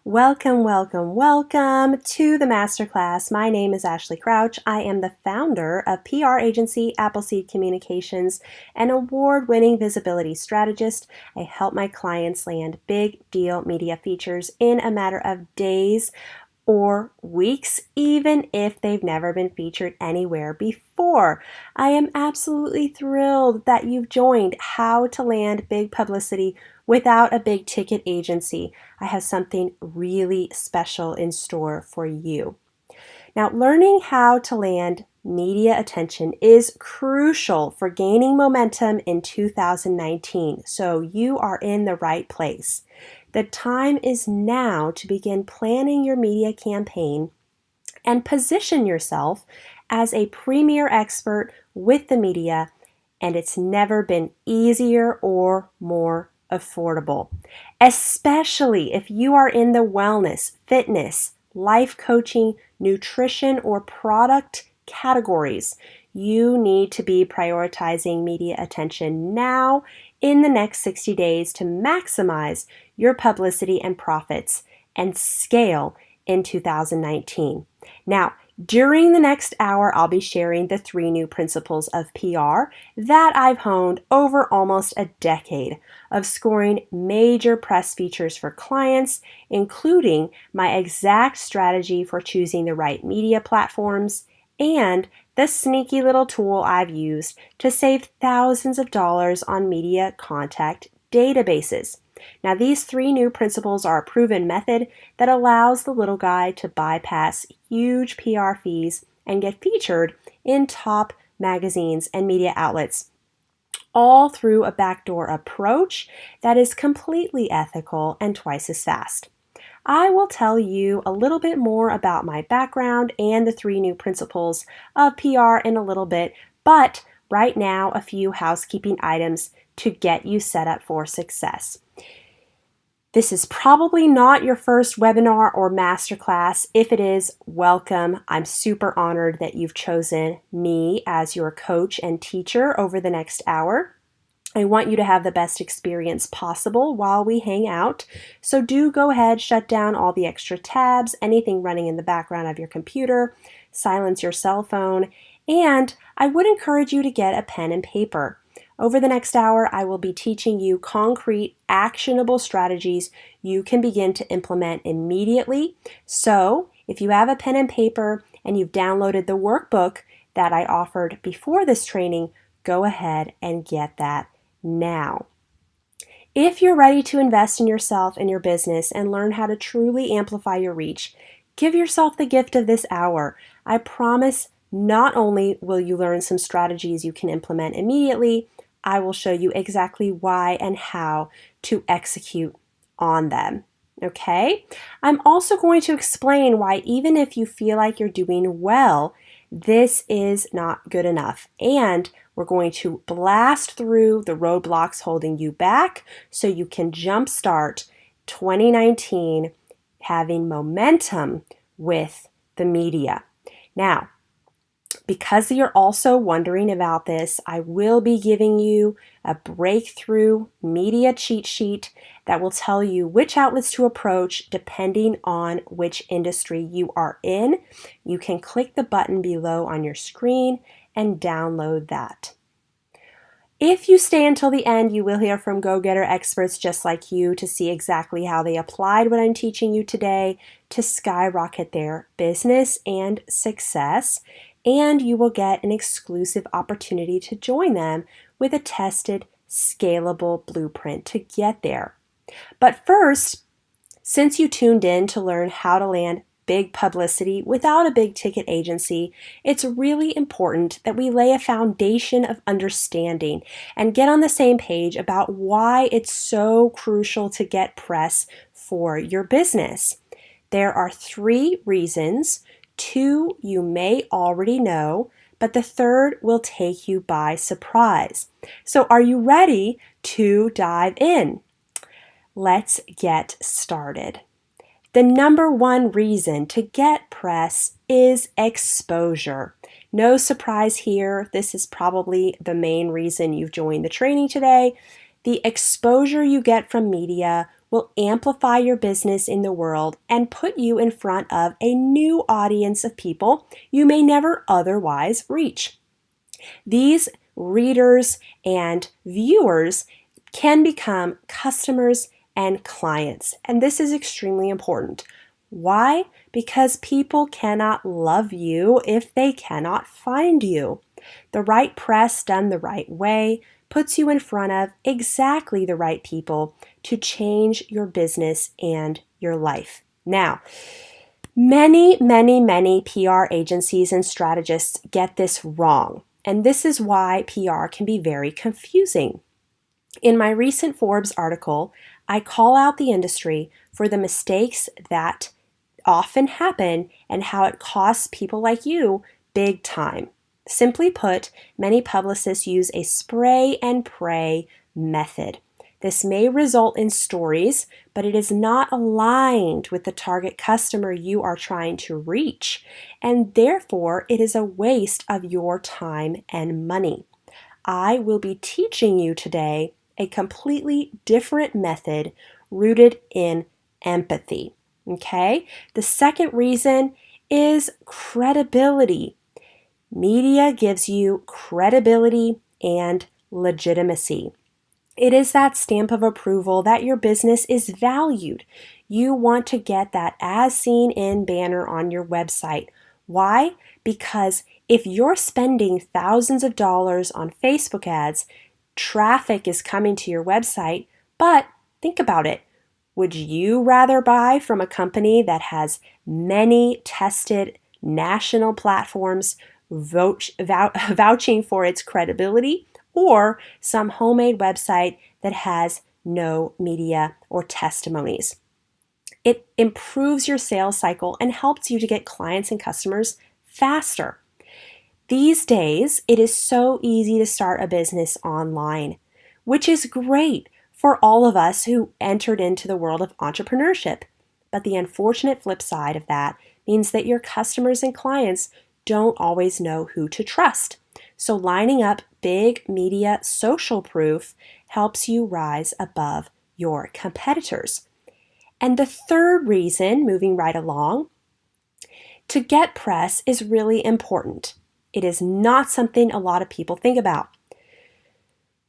Welcome, welcome, welcome to the masterclass. My name is Ashley Crouch. I am the founder of PR agency Appleseed Communications, an award-winning visibility strategist. I help my clients land big deal media features in a matter of days or weeks, even if they've never been featured anywhere before. I am absolutely thrilled that you've joined How to Land Big Publicity Without a Big Ticket Agency. I have something really special in store for you. Now, learning how to land media attention is crucial for gaining momentum in 2019, so you are in the right place. The time is now to begin planning your media campaign and position yourself as a premier expert with the media, and it's never been easier or more affordable, especially if you are in the wellness, fitness, life coaching, nutrition, or product categories. You need to be prioritizing media attention now in the next 60 days to maximize your publicity and profits and scale in 2019. Now, during the next hour, I'll be sharing the 3 new principles of PR that I've honed over almost a decade of scoring major press features for clients, including my exact strategy for choosing the right media platforms and the sneaky little tool I've used to save thousands of dollars on media contact databases. Now, these 3 new principles are a proven method that allows the little guy to bypass huge PR fees and get featured in top magazines and media outlets, all through a backdoor approach that is completely ethical and twice as fast. I will tell you a little bit more about my background and the 3 new principles of PR in a little bit, but right now, a few housekeeping items to get you set up for success. This is probably not your first webinar or masterclass. If it is, welcome. I'm super honored that you've chosen me as your coach and teacher over the next hour. I want you to have the best experience possible while we hang out. So do go ahead, shut down all the extra tabs, anything running in the background of your computer, silence your cell phone, and I would encourage you to get a pen and paper. Over the next hour, I will be teaching you concrete, actionable strategies you can begin to implement immediately. So if you have a pen and paper and you've downloaded the workbook that I offered before this training, go ahead and get that now. If you're ready to invest in yourself and your business and learn how to truly amplify your reach, give yourself the gift of this hour. I promise not only will you learn some strategies you can implement immediately, I will show you exactly why and how to execute on them. Okay? I'm also going to explain why even if you feel like you're doing well, this is not good enough. And we're going to blast through the roadblocks holding you back so you can jumpstart 2019 having momentum with the media. Now, because you're also wondering about this, I will be giving you a breakthrough media cheat sheet that will tell you which outlets to approach depending on which industry you are in. You can click the button below on your screen and download that. If you stay until the end, you will hear from go-getter experts just like you to see exactly how they applied what I'm teaching you today to skyrocket their business and success. And you will get an exclusive opportunity to join them with a tested, scalable blueprint to get there. But first, since you tuned in to learn how to land big publicity without a big ticket agency, it's really important that we lay a foundation of understanding and get on the same page about why it's so crucial to get press for your business. There are 3 reasons. 2 you may already know, but the 3rd will take you by surprise. So are you ready to dive in? Let's get started. The number 1 reason to get press is exposure. No surprise here, this is probably the main reason you've joined the training today. The exposure you get from media will amplify your business in the world and put you in front of a new audience of people you may never otherwise reach. These readers and viewers can become customers and clients, and this is extremely important. Why? Because people cannot love you if they cannot find you. The right press done the right way puts you in front of exactly the right people to change your business and your life. Now, many PR agencies and strategists get this wrong, and this is why PR can be very confusing. In my recent Forbes article, I call out the industry for the mistakes that often happen and how it costs people like you big time. Simply put, many publicists use a spray and pray method. This may result in stories, but it is not aligned with the target customer you are trying to reach, and therefore it is a waste of your time and money. I will be teaching you today a completely different method rooted in empathy. Okay? The second reason is credibility. Media gives you credibility and legitimacy. It is that stamp of approval that your business is valued. You want to get that as seen in banner on your website. Why? Because if you're spending thousands of dollars on Facebook ads, traffic is coming to your website, but think about it. Would you rather buy from a company that has many tested national platforms vouching for its credibility, or some homemade website that has no media or testimonies? It improves your sales cycle and helps you to get clients and customers faster. These days, it is so easy to start a business online, which is great for all of us who entered into the world of entrepreneurship. But the unfortunate flip side of that means that your customers and clients don't always know who to trust. So lining up big media social proof helps you rise above your competitors. And the third reason, moving right along, to get press is really important. It is not something a lot of people think about.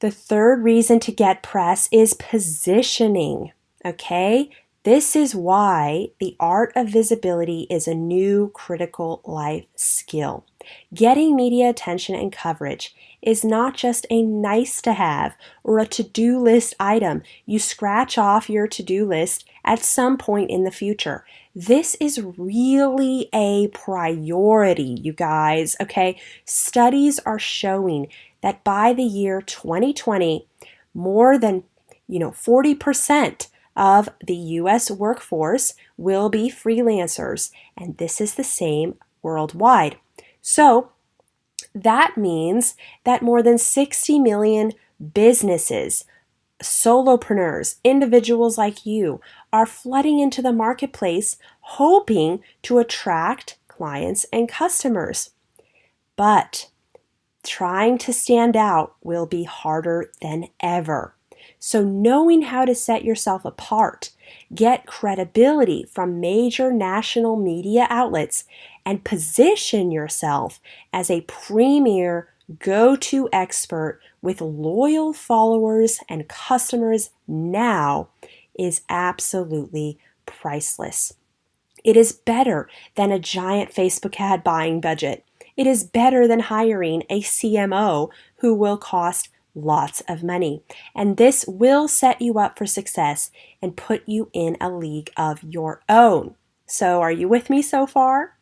The third reason to get press is positioning, okay? This is why the art of visibility is a new critical life skill. Getting media attention and coverage is not just a nice to have or a to-do list item you scratch off your to-do list at some point in the future. This is really a priority, you guys, okay? Studies are showing that by the year 2020, more than 40% of the US workforce will be freelancers, and this is the same worldwide. So that means that more than 60 million businesses, solopreneurs, individuals like you, are flooding into the marketplace hoping to attract clients and customers. But trying to stand out will be harder than ever. So knowing how to set yourself apart, get credibility from major national media outlets, and position yourself as a premier go-to expert with loyal followers and customers now is absolutely priceless. It is better than a giant Facebook ad buying budget. It is better than hiring a CMO who will cost lots of money. And this will set you up for success and put you in a league of your own. So are you with me so far?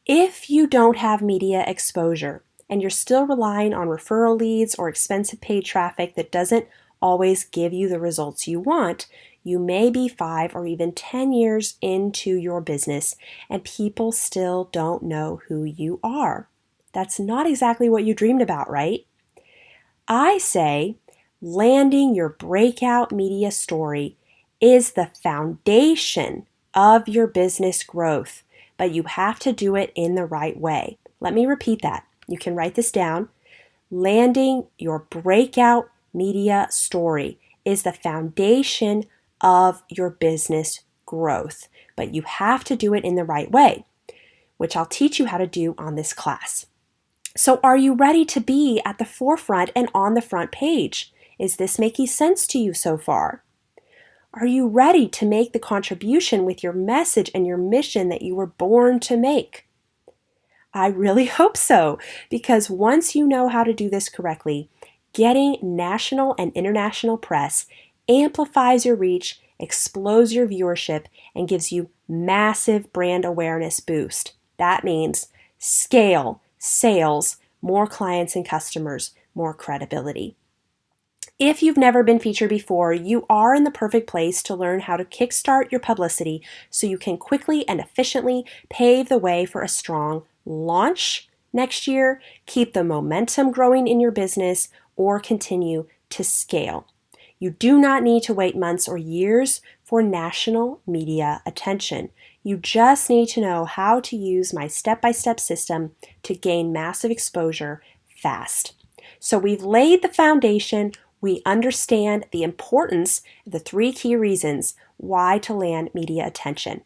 If you don't have media exposure and you're still relying on referral leads or expensive paid traffic that doesn't always give you the results you want, you may be 5 or even 10 years into your business and people still don't know who you are. That's not exactly what you dreamed about, right? I say landing your breakout media story is the foundation of your business growth, but you have to do it in the right way. Let me repeat that. You can write this down. Landing your breakout media story is the foundation of your business growth, but you have to do it in the right way, which I'll teach you how to do on this class. So are you ready to be at the forefront and on the front page? Is this making sense to you so far? Are you ready to make the contribution with your message and your mission that you were born to make? I really hope so, because once you know how to do this correctly, getting national and international press amplifies your reach, explodes your viewership, and gives you massive brand awareness boost. That means scale, sales, more clients and customers, more credibility. If you've never been featured before, you are in the perfect place to learn how to kickstart your publicity so you can quickly and efficiently pave the way for a strong launch next year, keep the momentum growing in your business, or continue to scale. You do not need to wait months or years for national media attention. You just need to know how to use my step-by-step system to gain massive exposure fast. So we've laid the foundation. We understand the importance of the 3 key reasons why to land media attention.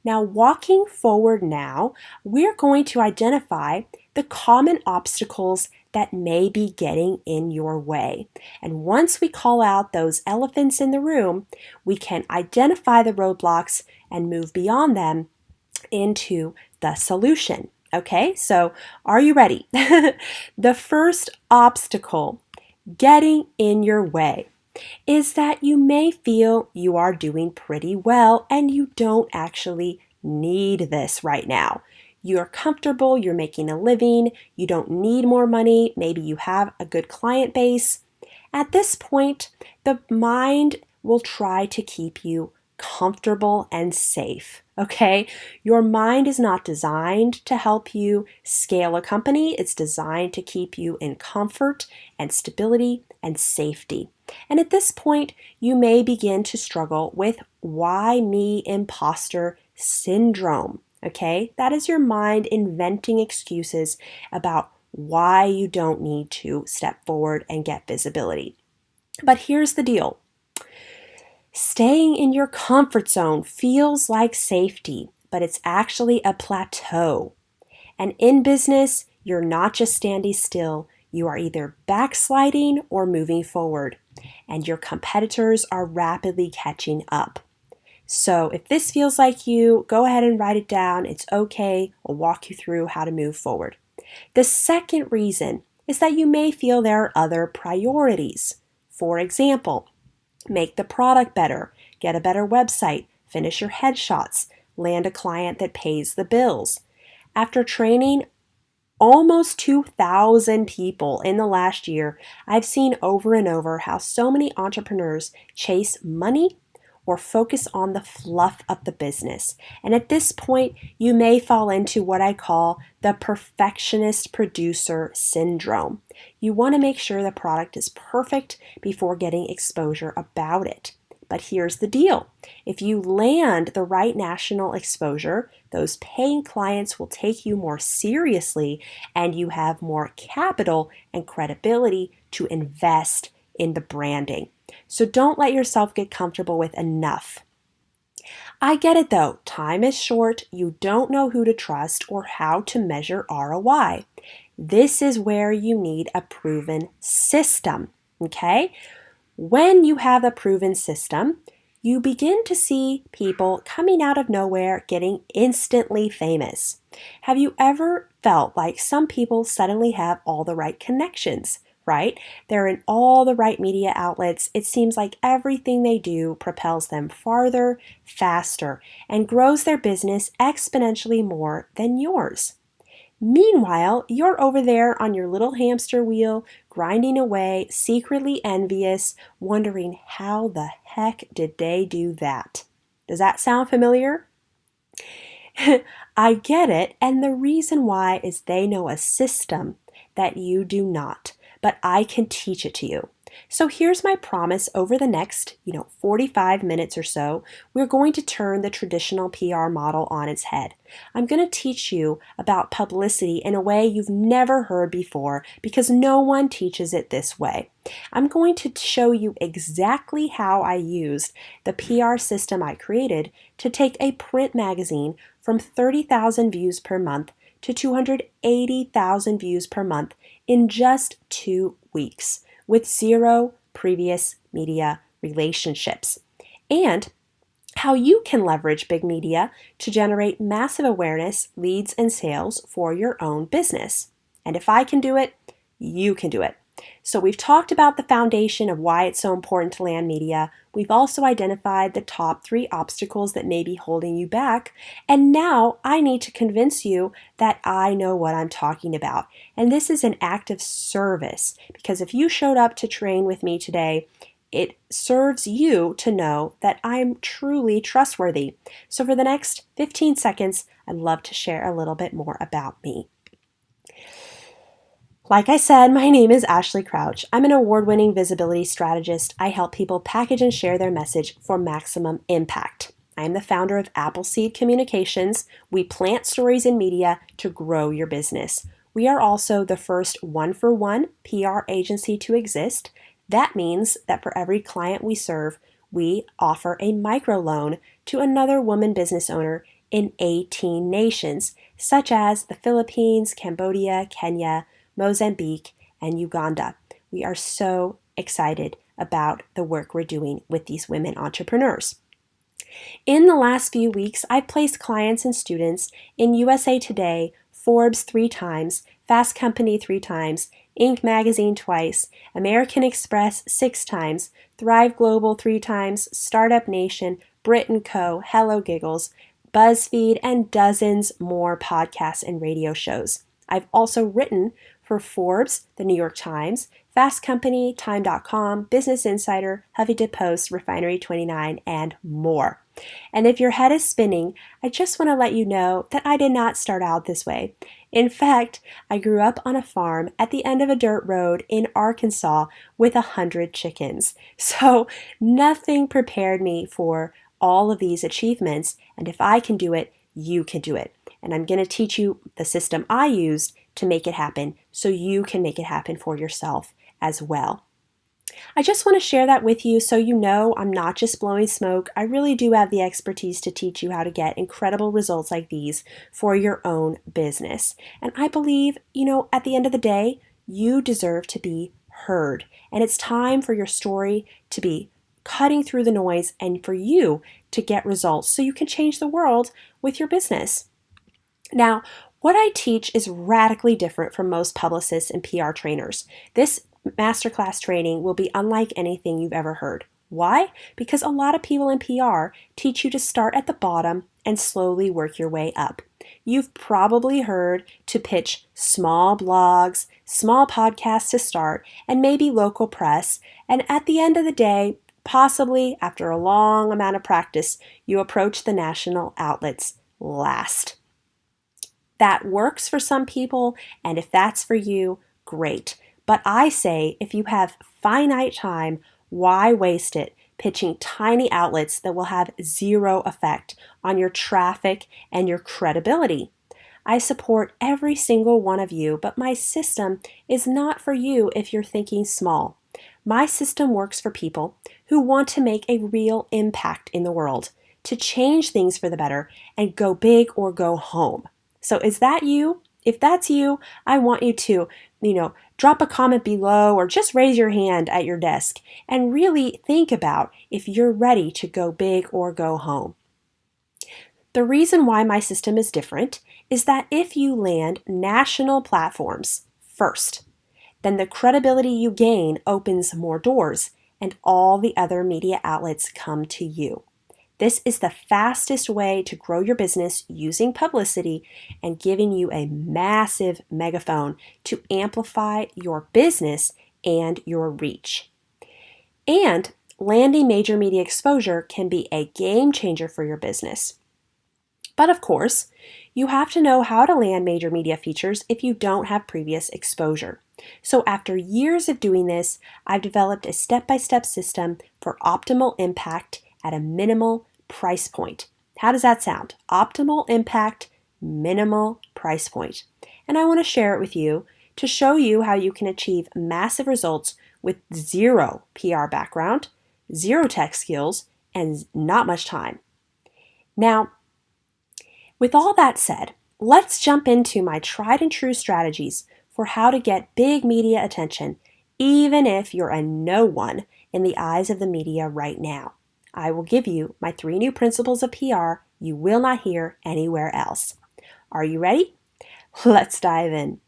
Now, walking forward now, we're going to identify the common obstacles that may be getting in your way. And once we call out those elephants in the room, we can identify the roadblocks and move beyond them into the solution. Okay, so are you ready? The first obstacle getting in your way is that you may feel you are doing pretty well and you don't actually need this right now. You're comfortable, you're making a living, you don't need more money, maybe you have a good client base. At this point, the mind will try to keep you comfortable and safe, okay? Your mind is not designed to help you scale a company. It's designed to keep you in comfort and stability and safety. And at this point, you may begin to struggle with why me imposter syndrome, okay? That is your mind inventing excuses about why you don't need to step forward and get visibility. But here's the deal. Staying in your comfort zone feels like safety, but it's actually a plateau. And in business, you're not just standing still, you are either backsliding or moving forward, and your competitors are rapidly catching up. So if this feels like you, go ahead and write it down. It's okay. I'll walk you through how to move forward. The second reason is that you may feel there are other priorities. For example, make the product better, get a better website, finish your headshots, land a client that pays the bills. After training almost 2,000 people in the last year, I've seen over and over how so many entrepreneurs chase money or focus on the fluff of the business. And at this point, you may fall into what I call the perfectionist producer syndrome. You want to make sure the product is perfect before getting exposure about it. But here's the deal. If you land the right national exposure, those paying clients will take you more seriously and you have more capital and credibility to invest in the branding. So don't let yourself get comfortable with enough. I get it though. Time is short. You don't know who to trust or how to measure ROI. This is where you need a proven system, okay? When you have a proven system, you begin to see people coming out of nowhere getting instantly famous. Have you ever felt like some people suddenly have all the right connections? Right? They're in all the right media outlets. It seems like everything they do propels them farther, faster, and grows their business exponentially more than yours. Meanwhile, you're over there on your little hamster wheel, grinding away, secretly envious, wondering how the heck did they do that? Does that sound familiar? I get it, and the reason why is they know a system that you do not. But I can teach it to you. So here's my promise over the next, 45 minutes or so, we're going to turn the traditional PR model on its head. I'm going to teach you about publicity in a way you've never heard before because no one teaches it this way. I'm going to show you exactly how I used the PR system I created to take a print magazine from 30,000 views per month to 280,000 views per month in just 2 weeks with zero previous media relationships, and how you can leverage big media to generate massive awareness, leads, and sales for your own business. And if I can do it, you can do it. So we've talked about the foundation of why it's so important to land media. We've also identified the top 3 obstacles that may be holding you back. And now I need to convince you that I know what I'm talking about. And this is an act of service because if you showed up to train with me today, it serves you to know that I'm truly trustworthy. So for the next 15 seconds, I'd love to share a little bit more about me. Like I said, my name is Ashley Crouch. I'm an award-winning visibility strategist. I help people package and share their message for maximum impact. I am the founder of Appleseed Communications. We plant stories in media to grow your business. We are also the first one-for-one PR agency to exist. That means that for every client we serve, we offer a microloan to another woman business owner in 18 nations, such as the Philippines, Cambodia, Kenya, Mozambique, and Uganda. We are so excited about the work we're doing with these women entrepreneurs. In the last few weeks, I've placed clients and students in USA Today, Forbes 3 times, Fast Company 3 times, Inc. Magazine twice, American Express 6 times, Thrive Global 3 times, Startup Nation, Brit & Co., Hello Giggles, BuzzFeed, and dozens more podcasts and radio shows. I've also written for Forbes, the New York Times, Fast Company, Time.com, Business Insider, Huffington Post, Refinery 29, and more. And if your head is spinning, I just want to let you know that I did not start out this way. In fact, I grew up on a farm at the end of a dirt road in Arkansas with 100 chickens. So nothing prepared me for all of these achievements, and if I can do it, you can do it. And I'm going to teach you the system I used to make it happen so you can make it happen for yourself as well. I just want to share that with you so you know I'm not just blowing smoke. I really do have the expertise to teach you how to get incredible results like these for your own business. And I believe, at the end of the day, you deserve to be heard. And it's time for your story to be cutting through the noise and for you to get results so you can change the world with your business. Now, what I teach is radically different from most publicists and PR trainers. This masterclass training will be unlike anything you've ever heard. Why? Because a lot of people in PR teach you to start at the bottom and slowly work your way up. You've probably heard to pitch small blogs, small podcasts to start, and maybe local press. And at the end of the day, possibly after a long amount of practice, you approach the national outlets last. That works for some people, and if that's for you, great. But I say if you have finite time, why waste it pitching tiny outlets that will have zero effect on your traffic and your credibility? I support every single one of you, but my system is not for you if you're thinking small. My system works for people who want to make a real impact in the world, to change things for the better and go big or go home. So is that you? If that's you, I want you to, drop a comment below or just raise your hand at your desk and really think about if you're ready to go big or go home. The reason why my system is different is that if you land national platforms first, then the credibility you gain opens more doors and all the other media outlets come to you. This is the fastest way to grow your business using publicity and giving you a massive megaphone to amplify your business and your reach. And landing major media exposure can be a game changer for your business. But of course, you have to know how to land major media features if you don't have previous exposure. So after years of doing this, I've developed a step-by-step system for optimal impact at a minimal price point. How does that sound? Optimal impact, minimal price point. And I want to share it with you to show you how you can achieve massive results with zero PR background, zero tech skills, and not much time. Now, with all that said, let's jump into my tried and true strategies for how to get big media attention, even if you're a no one in the eyes of the media right now. I will give you my 3 new principles of PR you will not hear anywhere else. Are you ready? Let's dive in.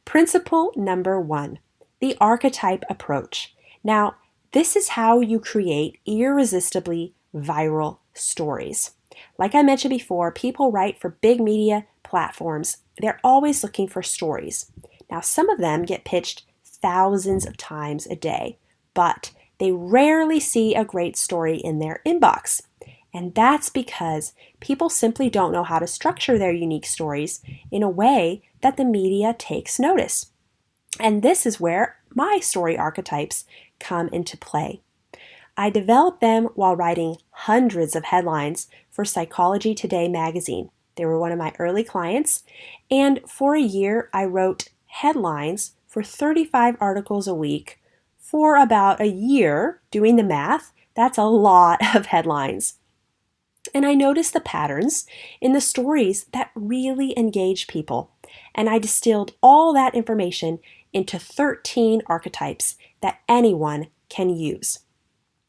Principle number 1, the archetype approach. Now, this is how you create irresistibly viral stories. Like I mentioned before, people write for big media platforms. They're always looking for stories. Now, some of them get pitched thousands of times a day, but they rarely see a great story in their inbox. And that's because people simply don't know how to structure their unique stories in a way that the media takes notice. And this is where my story archetypes come into play. I developed them while writing hundreds of headlines for Psychology Today magazine. They were one of my early clients, and for a year I wrote headlines for 35 articles a week for about a year. Doing the math, that's a lot of headlines. And I noticed the patterns in the stories that really engage people, and I distilled all that information into 13 archetypes that anyone can use.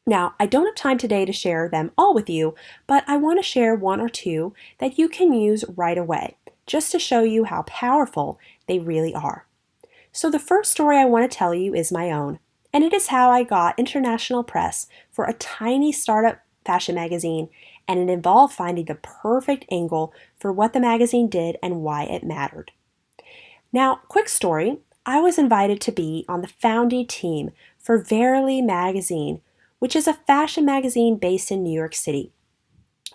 Now, I don't have time today to share them all with you, but I want to share 1 or 2 that you can use right away, just to show you how powerful they really are. So the first story I want to tell you is my own, and it is how I got international press for a tiny startup fashion magazine, and it involved finding the perfect angle for what the magazine did and why it mattered. Now, quick story, I was invited to be on the founding team for Verily magazine, which is a fashion magazine based in New York City.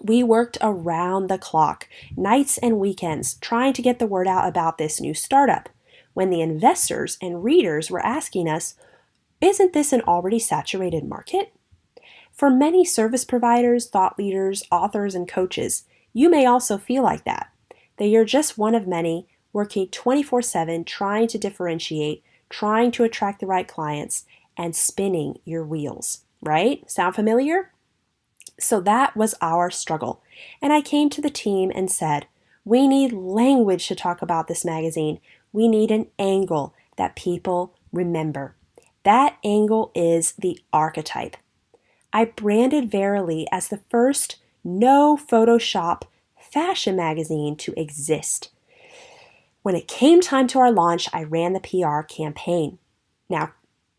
We worked around the clock, nights and weekends, trying to get the word out about this new startup, when the investors and readers were asking us, isn't this an already saturated market? For many service providers, thought leaders, authors, and coaches, you may also feel like that you're just one of many working 24/7, trying to differentiate, trying to attract the right clients, and spinning your wheels, right? Sound familiar? So that was our struggle. And I came to the team and said, we need language to talk about this magazine. We need an angle that people remember. That angle is the archetype. I branded Verily as the first no Photoshop fashion magazine to exist. When it came time to our launch, I ran the PR campaign. Now,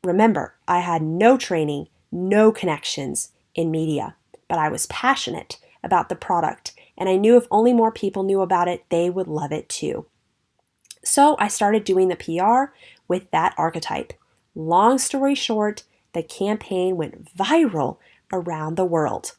remember, I had no training, no connections in media, but I was passionate about the product, and I knew if only more people knew about it, they would love it too. So I started doing the PR with that archetype. Long story short, the campaign went viral around the world.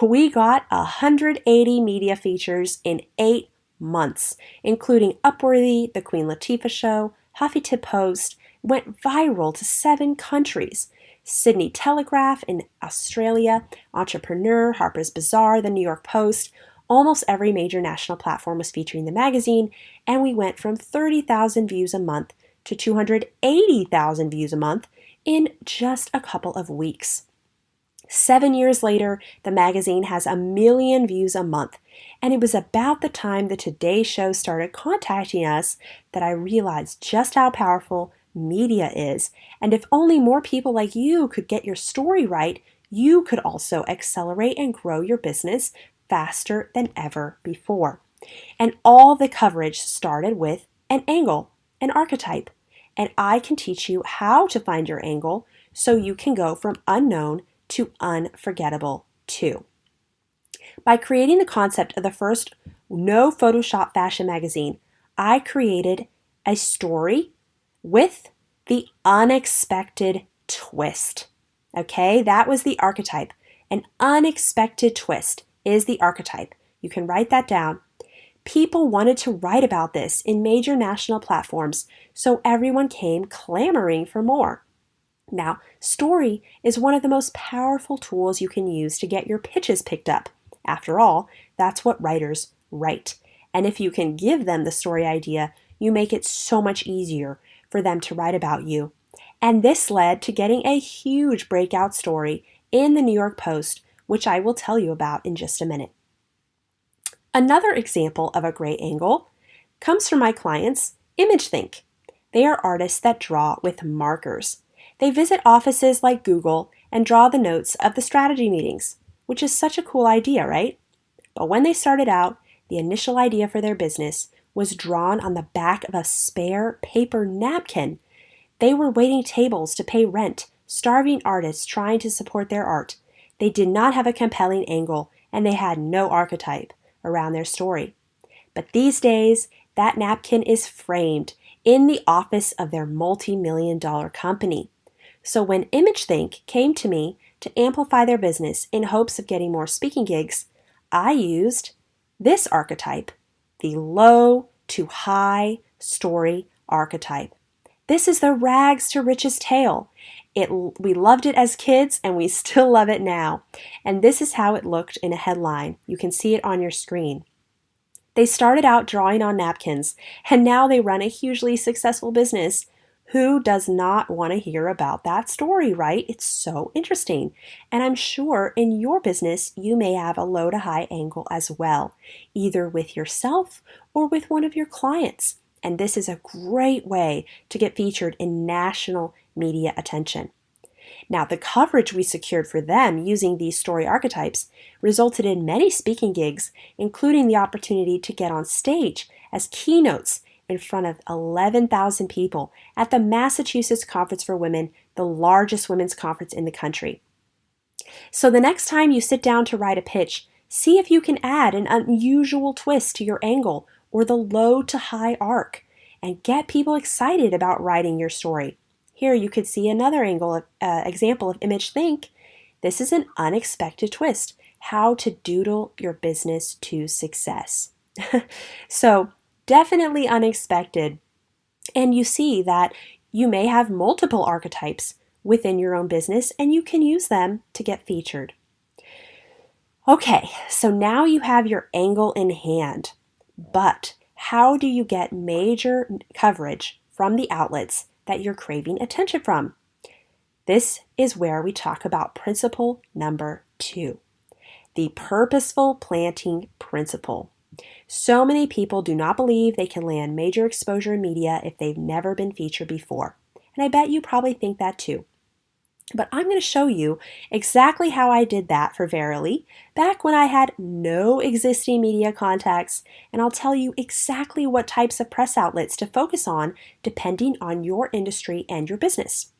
We got 180 media features in 8 months, including Upworthy, The Queen Latifah Show, Huffington Post, went viral to 7 countries. Sydney Telegraph in Australia, Entrepreneur, Harper's Bazaar, The New York Post. Almost every major national platform was featuring the magazine, and we went from 30,000 views a month to 280,000 views a month in just a couple of weeks. 7 years later, the magazine has 1 million views a month, and it was about the time the Today Show started contacting us that I realized just how powerful media is, and if only more people like you could get your story right, you could also accelerate and grow your business faster than ever before. And all the coverage started with an angle, an archetype, and I can teach you how to find your angle so you can go from unknown to unforgettable too. By creating the concept of the first no Photoshop fashion magazine, I created a story with the unexpected twist. Okay, that was the archetype. An unexpected twist is the archetype. You can write that down. People wanted to write about this in major national platforms, so everyone came clamoring for more. Now, story is one of the most powerful tools you can use to get your pitches picked up. After all, that's what writers write. And if you can give them the story idea, you make it so much easier for them to write about you. And this led to getting a huge breakout story in the New York Post, which I will tell you about in just a minute. Another example of a great angle comes from my clients, ImageThink. They are artists that draw with markers. They visit offices like Google and draw the notes of the strategy meetings, which is such a cool idea, right? But when they started out, the initial idea for their business was drawn on the back of a spare paper napkin. They were waiting tables to pay rent, starving artists trying to support their art. They did not have a compelling angle, and they had no archetype around their story. But these days, that napkin is framed in the office of their multi-million-dollar company. So when ImageThink came to me to amplify their business in hopes of getting more speaking gigs, I used this archetype, the low to high story archetype. This is the rags to riches tale. We loved it as kids and we still love it now. And this is how it looked in a headline. You can see it on your screen. They started out drawing on napkins and now they run a hugely successful business. Who does not want to hear about that story, right? It's so interesting. And I'm sure in your business, you may have a low to high angle as well, either with yourself or with one of your clients. And this is a great way to get featured in national media attention. Now, the coverage we secured for them using these story archetypes resulted in many speaking gigs, including the opportunity to get on stage as keynotes in front of 11,000 people at the Massachusetts Conference for Women, the largest women's conference in the country. So the next time you sit down to write a pitch, see if you can add an unusual twist to your angle or the low to high arc and get people excited about writing your story. Here you could see another example of ImageThink. This is an unexpected twist, how to doodle your business to success. So definitely unexpected. And you see that you may have multiple archetypes within your own business and you can use them to get featured. Okay, so now you have your angle in hand, but how do you get major coverage from the outlets that you're craving attention from? This is where we talk about principle number 2, the purposeful planting principle. So many people do not believe they can land major exposure in media if they've never been featured before. And I bet you probably think that too. But I'm going to show you exactly how I did that for Verily back when I had no existing media contacts, and I'll tell you exactly what types of press outlets to focus on depending on your industry and your business.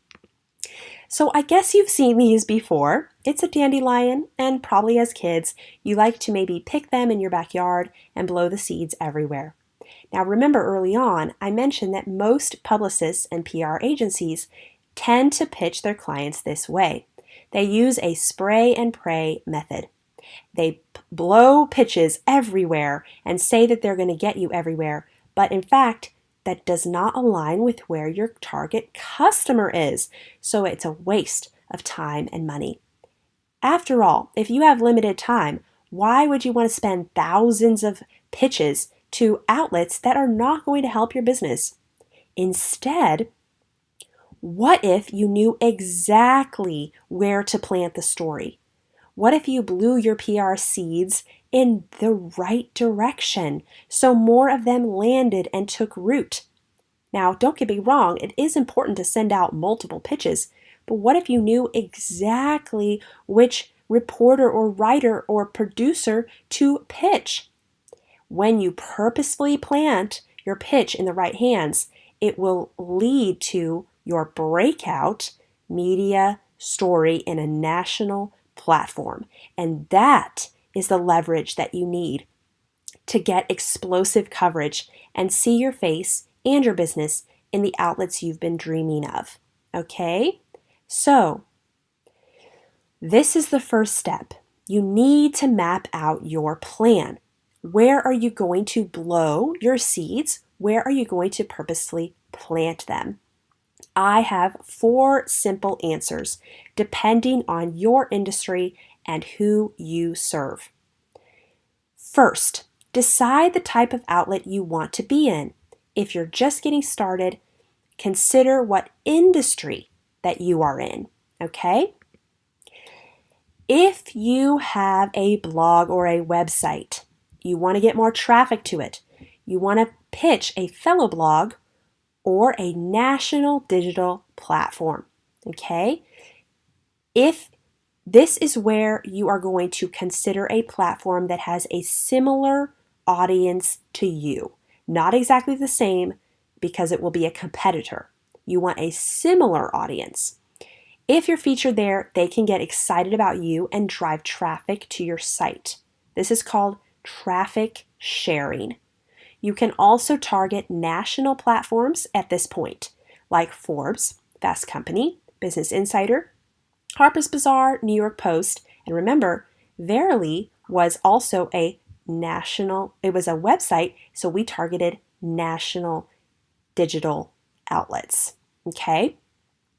So I guess you've seen these before. It's a dandelion, and probably as kids, you like to maybe pick them in your backyard and blow the seeds everywhere. Now remember early on, I mentioned that most publicists and PR agencies tend to pitch their clients this way. They use a spray and pray method. They blow pitches everywhere and say that they're going to get you everywhere, but in fact, that does not align with where your target customer is, so it's a waste of time and money. After all, if you have limited time, why would you want to spend thousands of pitches to outlets that are not going to help your business? Instead, what if you knew exactly where to plant the story? What if you blew your PR seeds in the right direction so more of them landed and took root? Now, don't get me wrong, it is important to send out multiple pitches, but what if you knew exactly which reporter or writer or producer to pitch? When you purposefully plant your pitch in the right hands, it will lead to your breakout media story in a national platform. And that is the leverage that you need to get explosive coverage and see your face and your business in the outlets you've been dreaming of. Okay? So, this is the first step. You need to map out your plan. Where are you going to blow your seeds? Where are you going to purposely plant them? I have 4 simple answers depending on your industry and who you serve. First, decide the type of outlet you want to be in. If you're just getting started, consider what industry that you are in, okay? If you have a blog or a website, you want to get more traffic to it, you want to pitch a fellow blog or a national digital platform, okay? If this is where you are going to consider a platform that has a similar audience to you, not exactly the same because it will be a competitor. You want a similar audience. If you're featured there, they can get excited about you and drive traffic to your site. This is called traffic sharing. You can also target national platforms at this point, like Forbes, Fast Company, Business Insider, Harper's Bazaar, New York Post, and remember, Verily was also a website, so we targeted national digital outlets, okay?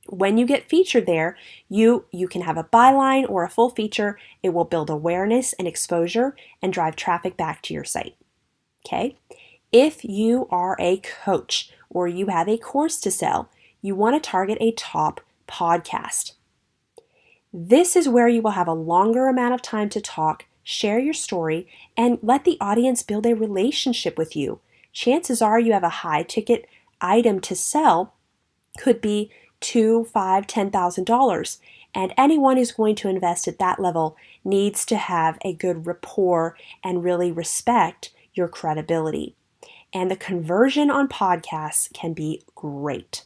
When you get featured there, you can have a byline or a full feature. It will build awareness and exposure and drive traffic back to your site, okay? If you are a coach or you have a course to sell, you want to target a top podcast. This is where you will have a longer amount of time to talk, share your story, and let the audience build a relationship with you. Chances are you have a high ticket item to sell, could be $2,000, $5,000, $10,000. And anyone who's going to invest at that level needs to have a good rapport and really respect your credibility. And the conversion on podcasts can be great.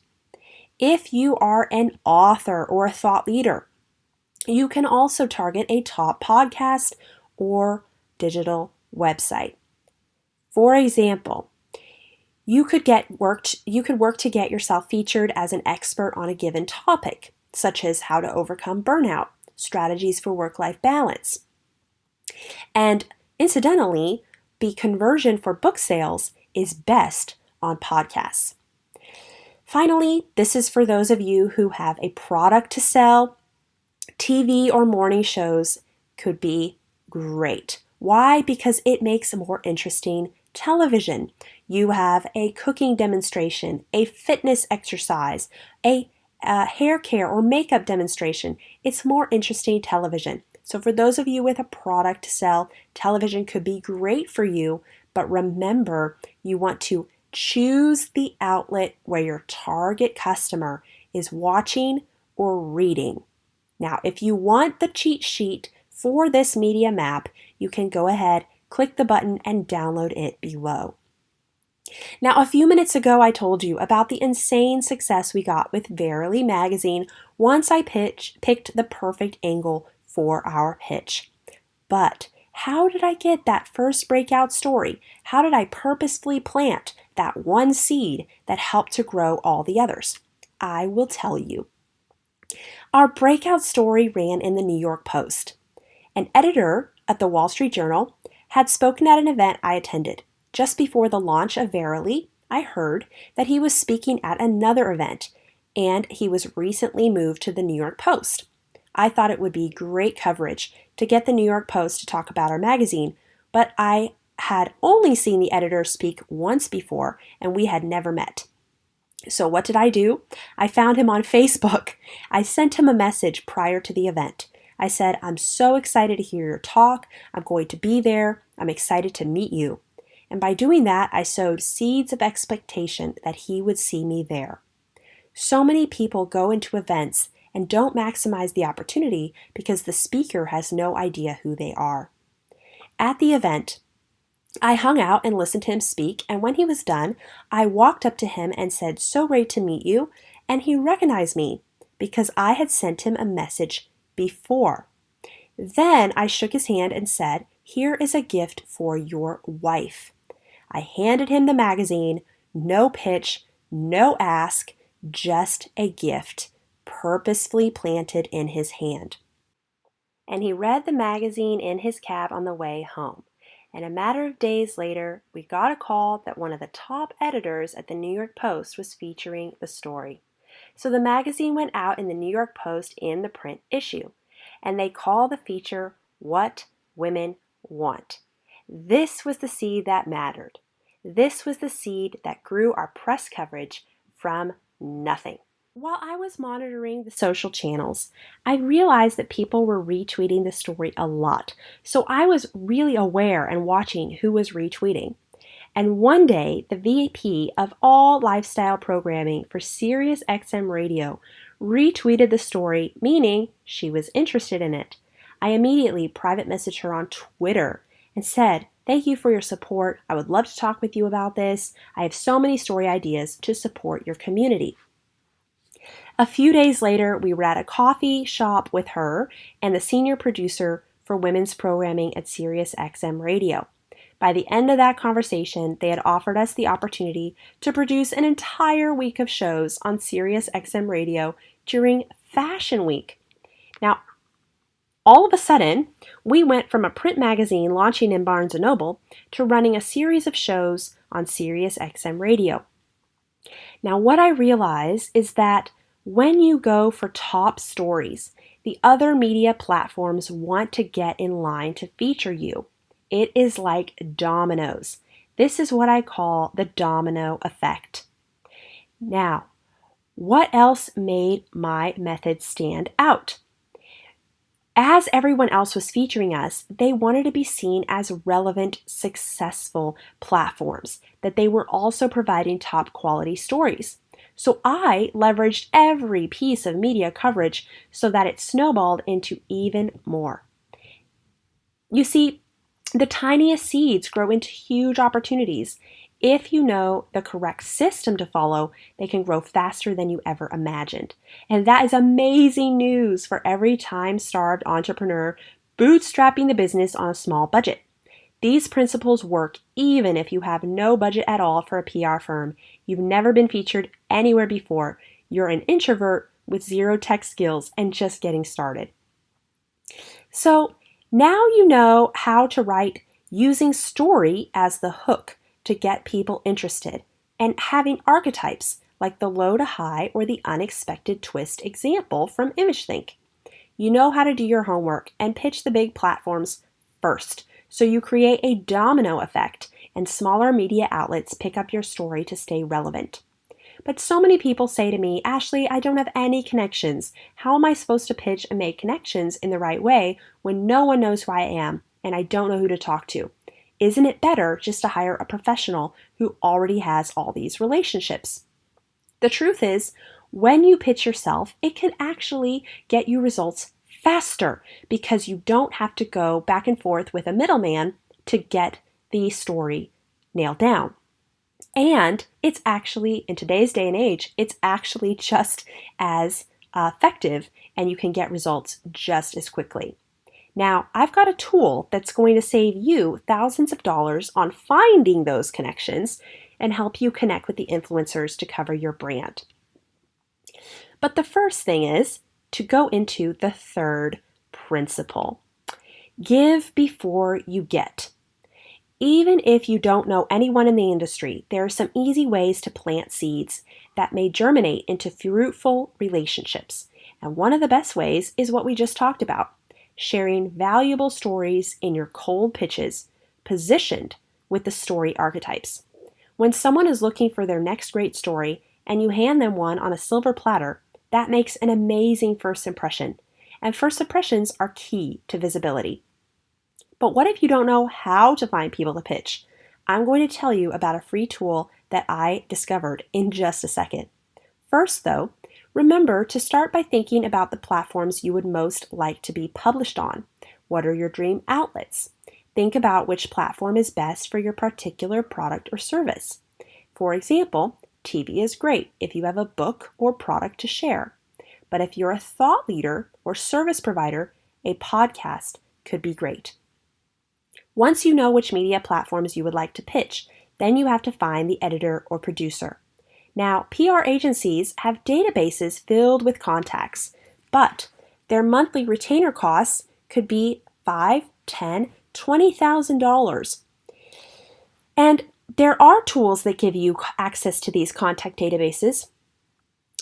If you are an author or a thought leader, you can also target a top podcast or digital website. For example, you could work to get yourself featured as an expert on a given topic, such as how to overcome burnout, strategies for work-life balance. And incidentally, the conversion for book sales is best on podcasts. Finally, this is for those of you who have a product to sell. TV or morning shows could be great. Why? Because it makes a more interesting television. You have a cooking demonstration, a fitness exercise, a hair care or makeup demonstration. It's more interesting television. So for those of you with a product to sell, television could be great for you, but remember, you want to choose the outlet where your target customer is watching or reading. Now, if you want the cheat sheet for this media map, you can go ahead, click the button, and download it below. Now, a few minutes ago, I told you about the insane success we got with Verily magazine once I picked the perfect angle for our pitch. But how did I get that first breakout story? How did I purposefully plant that one seed that helped to grow all the others? I will tell you. Our breakout story ran in the New York Post. An editor at the Wall Street Journal had spoken at an event I attended. Just before the launch of Verily, I heard that he was speaking at another event, and he was recently moved to the New York Post. I thought it would be great coverage to get the New York Post to talk about our magazine, but I had only seen the editor speak once before, and we had never met. So what did I do? I found him on Facebook. I sent him a message prior to the event. I said, I'm so excited to hear your talk. I'm going to be there. I'm excited to meet you. And by doing that, I sowed seeds of expectation that he would see me there. So many people go into events and don't maximize the opportunity because the speaker has no idea who they are. At the event, I hung out and listened to him speak, and when he was done, I walked up to him and said, "So great to meet you," and he recognized me because I had sent him a message before. Then I shook his hand and said, "Here is a gift for your wife." I handed him the magazine, no pitch, no ask, just a gift, purposefully planted in his hand. And he read the magazine in his cab on the way home. And a matter of days later, we got a call that one of the top editors at the New York Post was featuring the story. So the magazine went out in the New York Post in the print issue, and they call the feature What Women Want. This was the seed that mattered. This was the seed that grew our press coverage from nothing. While I was monitoring the social channels, I realized that people were retweeting the story a lot. So I was really aware and watching who was retweeting. And one day, the VP of all lifestyle programming for Sirius XM Radio retweeted the story, meaning she was interested in it. I immediately private messaged her on Twitter and said, "Thank you for your support. I would love to talk with you about this. I have so many story ideas to support your community." A few days later, we were at a coffee shop with her and the senior producer for women's programming at Sirius XM Radio. By the end of that conversation, they had offered us the opportunity to produce an entire week of shows on Sirius XM Radio during Fashion Week. Now, all of a sudden, we went from a print magazine launching in Barnes & Noble to running a series of shows on Sirius XM Radio. Now, what I realize is that when you go for top stories, the other media platforms want to get in line to feature you. It is like dominoes. This is what I call the domino effect. Now, what else made my method stand out? As everyone else was featuring us, they wanted to be seen as relevant, successful platforms, that they were also providing top quality stories. So I leveraged every piece of media coverage so that it snowballed into even more. You see, the tiniest seeds grow into huge opportunities. If you know the correct system to follow, they can grow faster than you ever imagined. And that is amazing news for every time-starved entrepreneur bootstrapping the business on a small budget. These principles work even if you have no budget at all for a PR firm, you've never been featured anywhere before, you're an introvert with zero tech skills and just getting started. So now you know how to write using story as the hook to get people interested and having archetypes like the low to high or the unexpected twist example from ImageThink. You know how to do your homework and pitch the big platforms first. So you create a domino effect and smaller media outlets pick up your story to stay relevant. But so many people say to me, "Ashley, I don't have any connections. How am I supposed to pitch and make connections in the right way when no one knows who I am and I don't know who to talk to? Isn't it better just to hire a professional who already has all these relationships?" The truth is, when you pitch yourself, it can actually get you results faster because you don't have to go back and forth with a middleman to get the story nailed down. And it's actually, in today's day and age, it's actually just as effective and you can get results just as quickly. Now, I've got a tool that's going to save you thousands of dollars on finding those connections and help you connect with the influencers to cover your brand. But the first thing is to go into the third principle. Give before you get. Even if you don't know anyone in the industry, there are some easy ways to plant seeds that may germinate into fruitful relationships. And one of the best ways is what we just talked about, sharing valuable stories in your cold pitches, positioned with the story archetypes. When someone is looking for their next great story and you hand them one on a silver platter, that makes an amazing first impression. And first impressions are key to visibility. But what if you don't know how to find people to pitch? I'm going to tell you about a free tool that I discovered in just a second. First, though, remember to start by thinking about the platforms you would most like to be published on. What are your dream outlets? Think about which platform is best for your particular product or service. For example, TV is great if you have a book or product to share. But if you're a thought leader or service provider, a podcast could be great. Once you know which media platforms you would like to pitch, then you have to find the editor or producer. Now, PR agencies have databases filled with contacts, but their monthly retainer costs could be $5, $10, $20,000. And there are tools that give you access to these contact databases.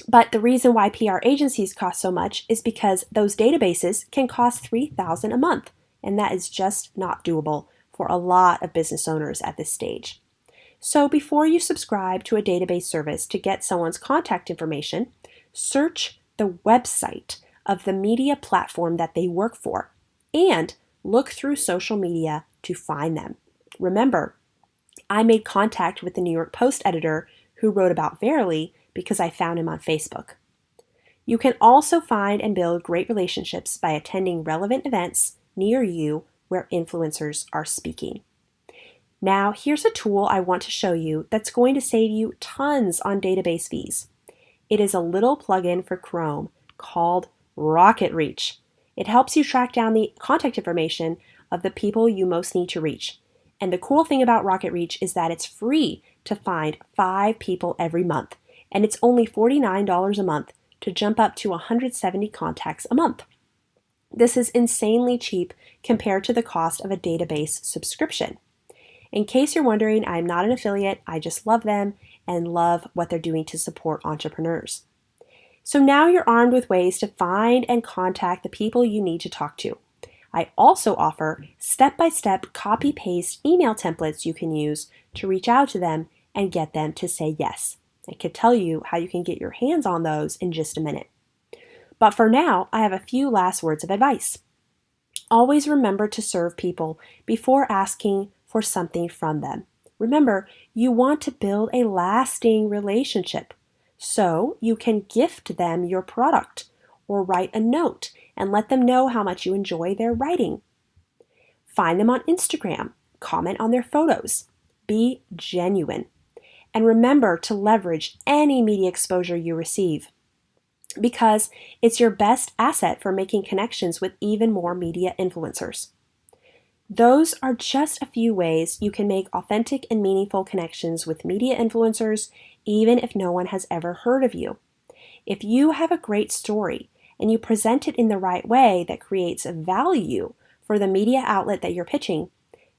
But the reason why PR agencies cost so much is because those databases can cost $3,000 a month, and that is just not doable for a lot of business owners at this stage. So before you subscribe to a database service to get someone's contact information, search the website of the media platform that they work for and look through social media to find them. Remember, I made contact with the New York Post editor who wrote about Verily because I found him on Facebook. You can also find and build great relationships by attending relevant events near you where influencers are speaking. Now, here's a tool I want to show you that's going to save you tons on database fees. It is a little plugin for Chrome called Rocket Reach. It helps you track down the contact information of the people you most need to reach. And the cool thing about Rocket Reach is that it's free to find 5 people every month, and it's only $49 a month to jump up to 170 contacts a month. This is insanely cheap compared to the cost of a database subscription. In case you're wondering, I'm not an affiliate, I just love them and love what they're doing to support entrepreneurs. So now you're armed with ways to find and contact the people you need to talk to. I also offer step-by-step copy-paste email templates you can use to reach out to them and get them to say yes. I could tell you how you can get your hands on those in just a minute. But for now, I have a few last words of advice. Always remember to serve people before asking for something from them. Remember, you want to build a lasting relationship, so you can gift them your product or write a note and let them know how much you enjoy their writing. Find them on Instagram, comment on their photos, be genuine, and remember to leverage any media exposure you receive because it's your best asset for making connections with even more media influencers. Those are just a few ways you can make authentic and meaningful connections with media influencers, even if no one has ever heard of you. If you have a great story and you present it in the right way that creates value for the media outlet that you're pitching,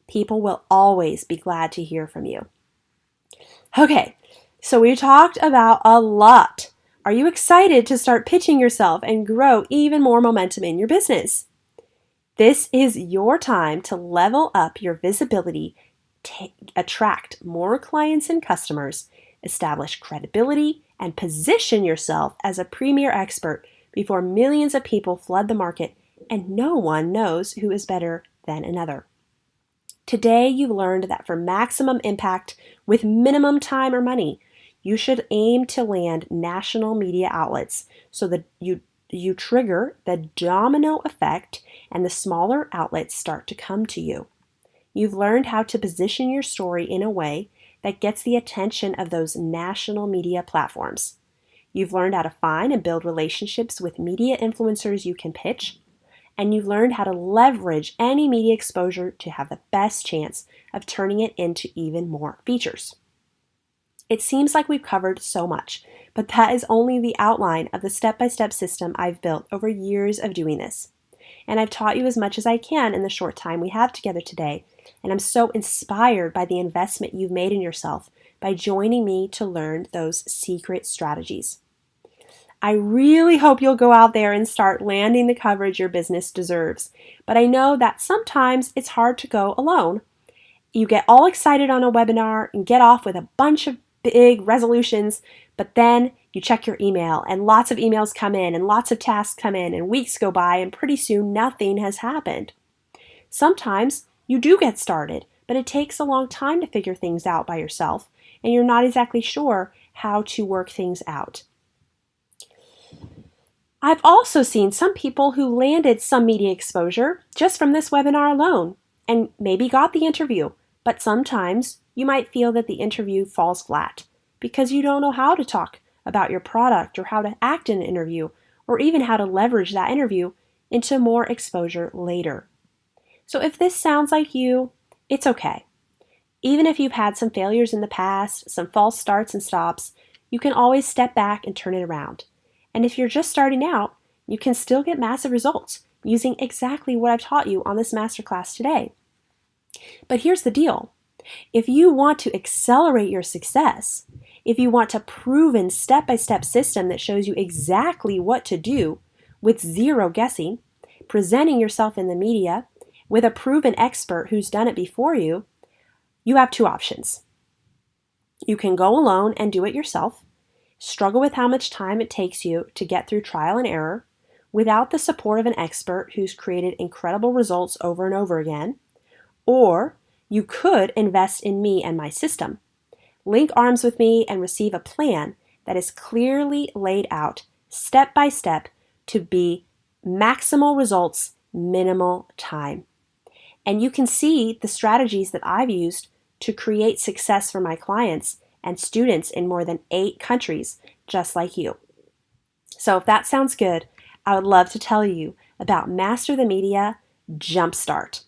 people will always be glad to hear from you. Okay, so we talked about a lot. Are you excited to start pitching yourself and grow even more momentum in your business? This is your time to level up your visibility, attract more clients and customers, establish credibility, and position yourself as a premier expert before millions of people flood the market and no one knows who is better than another. Today, you've learned that for maximum impact with minimum time or money, you should aim to land national media outlets so that you trigger the domino effect and the smaller outlets start to come to you. You've learned how to position your story in a way that gets the attention of those national media platforms. You've learned how to find and build relationships with media influencers you can pitch, and you've learned how to leverage any media exposure to have the best chance of turning it into even more features. It seems like we've covered so much, but that is only the outline of the step-by-step system I've built over years of doing this. And I've taught you as much as I can in the short time we have together today, and I'm so inspired by the investment you've made in yourself by joining me to learn those secret strategies. I really hope you'll go out there and start landing the coverage your business deserves, but I know that sometimes it's hard to go alone. You get all excited on a webinar and get off with a bunch of big resolutions, but then you check your email and lots of emails come in and lots of tasks come in and weeks go by and pretty soon nothing has happened. Sometimes you do get started, but it takes a long time to figure things out by yourself and you're not exactly sure how to work things out. I've also seen some people who landed some media exposure just from this webinar alone and maybe got the interview, but sometimes you might feel that the interview falls flat because you don't know how to talk about your product or how to act in an interview or even how to leverage that interview into more exposure later. So if this sounds like you, it's okay. Even if you've had some failures in the past, some false starts and stops, you can always step back and turn it around. And if you're just starting out, you can still get massive results using exactly what I've taught you on this masterclass today. But here's the deal. If you want to accelerate your success, if you want a proven step-by-step system that shows you exactly what to do with zero guessing, presenting yourself in the media with a proven expert who's done it before you, you have two options. You can go alone and do it yourself, struggle with how much time it takes you to get through trial and error without the support of an expert who's created incredible results over and over again, or you could invest in me and my system. Link arms with me and receive a plan that is clearly laid out step by step to be maximal results, minimal time. And you can see the strategies that I've used to create success for my clients and students in more than 8 countries, just like you. So if that sounds good, I would love to tell you about Master the Media Jumpstart.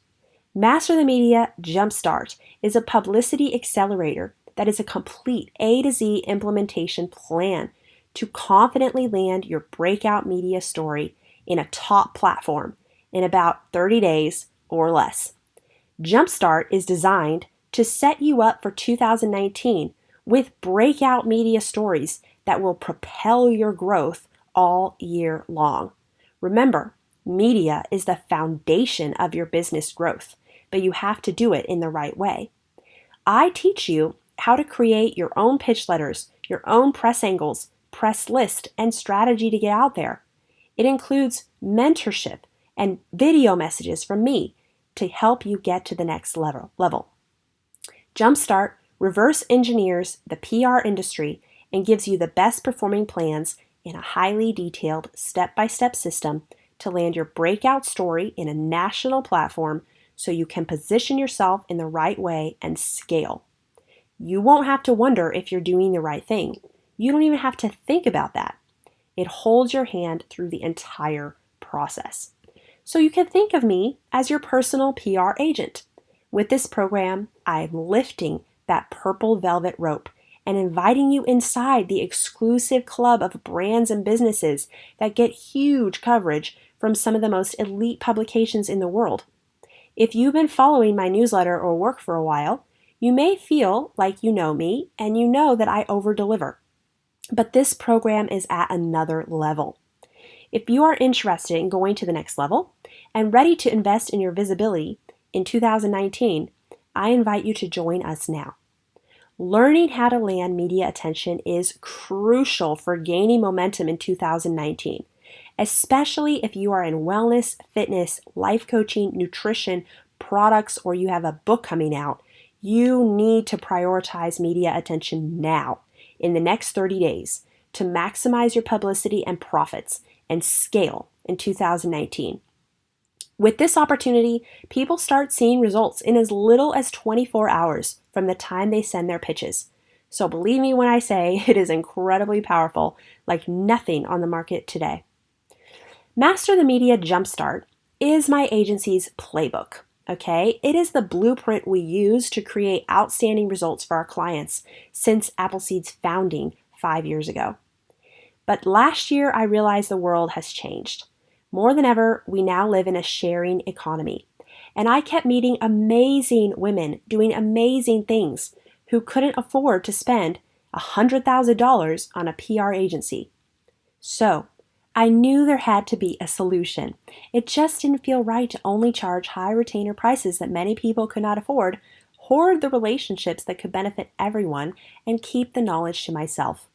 Master the Media Jumpstart is a publicity accelerator that is a complete A to Z implementation plan to confidently land your breakout media story in a top platform in about 30 days or less. Jumpstart is designed to set you up for 2019 with breakout media stories that will propel your growth all year long. Remember, media is the foundation of your business growth, but you have to do it in the right way. I teach you how to create your own pitch letters, your own press angles, press list, and strategy to get out there. It includes mentorship and video messages from me to help you get to the next level. Jumpstart reverse engineers the PR industry and gives you the best performing plans in a highly detailed step-by-step system to land your breakout story in a national platform so you can position yourself in the right way and scale. You won't have to wonder if you're doing the right thing. You don't even have to think about that. It holds your hand through the entire process. So you can think of me as your personal PR agent. With this program, I'm lifting that purple velvet rope and inviting you inside the exclusive club of brands and businesses that get huge coverage from some of the most elite publications in the world. If you've been following my newsletter or work for a while, you may feel like you know me and you know that I over-deliver. But this program is at another level. If you are interested in going to the next level and ready to invest in your visibility in 2019, I invite you to join us now. Learning how to land media attention is crucial for gaining momentum in 2019, especially if you are in wellness, fitness, life coaching, nutrition, products, or you have a book coming out. You need to prioritize media attention now in the next 30 days to maximize your publicity and profits and scale in 2019. With this opportunity, people start seeing results in as little as 24 hours from the time they send their pitches. So believe me when I say it is incredibly powerful, like nothing on the market today. Master the Media Jumpstart is my agency's playbook. Okay, it is the blueprint we use to create outstanding results for our clients since Appleseed's founding 5 years ago. But last year, I realized the world has changed. More than ever, we now live in a sharing economy. And I kept meeting amazing women doing amazing things who couldn't afford to spend $100,000 on a PR agency. So I knew there had to be a solution. It just didn't feel right to only charge high retainer prices that many people could not afford, hoard the relationships that could benefit everyone, and keep the knowledge to myself.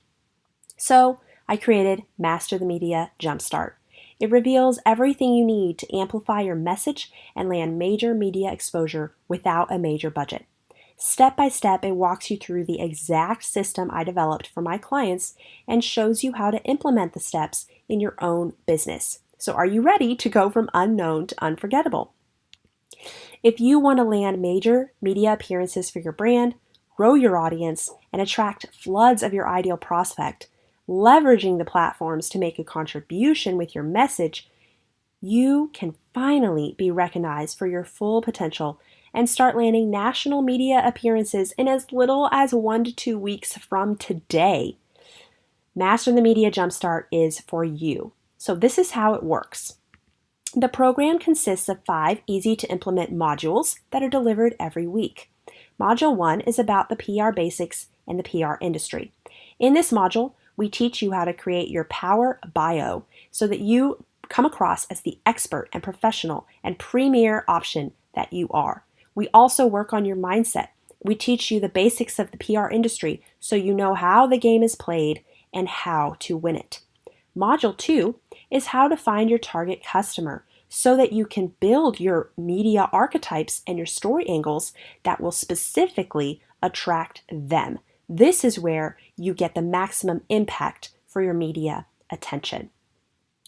So I created Master the Media Jumpstart. It reveals everything you need to amplify your message and land major media exposure without a major budget. Step by step, it walks you through the exact system I developed for my clients and shows you how to implement the steps in your own business. So are you ready to go from unknown to unforgettable? If you want to land major media appearances for your brand, grow your audience, and attract floods of your ideal prospect, leveraging the platforms to make a contribution with your message, you can finally be recognized for your full potential and start landing national media appearances in as little as 1 to 2 weeks from today. Master the Media Jumpstart is for you. So this is how it works. The program consists of 5 easy-to-implement modules that are delivered every week. Module 1 is about the PR basics and the PR industry. In this module, we teach you how to create your power bio so that you come across as the expert and professional and premier option that you are. We also work on your mindset. We teach you the basics of the PR industry so you know how the game is played and how to win it. Module 2 is how to find your target customer so that you can build your media archetypes and your story angles that will specifically attract them. This is where you get the maximum impact for your media attention.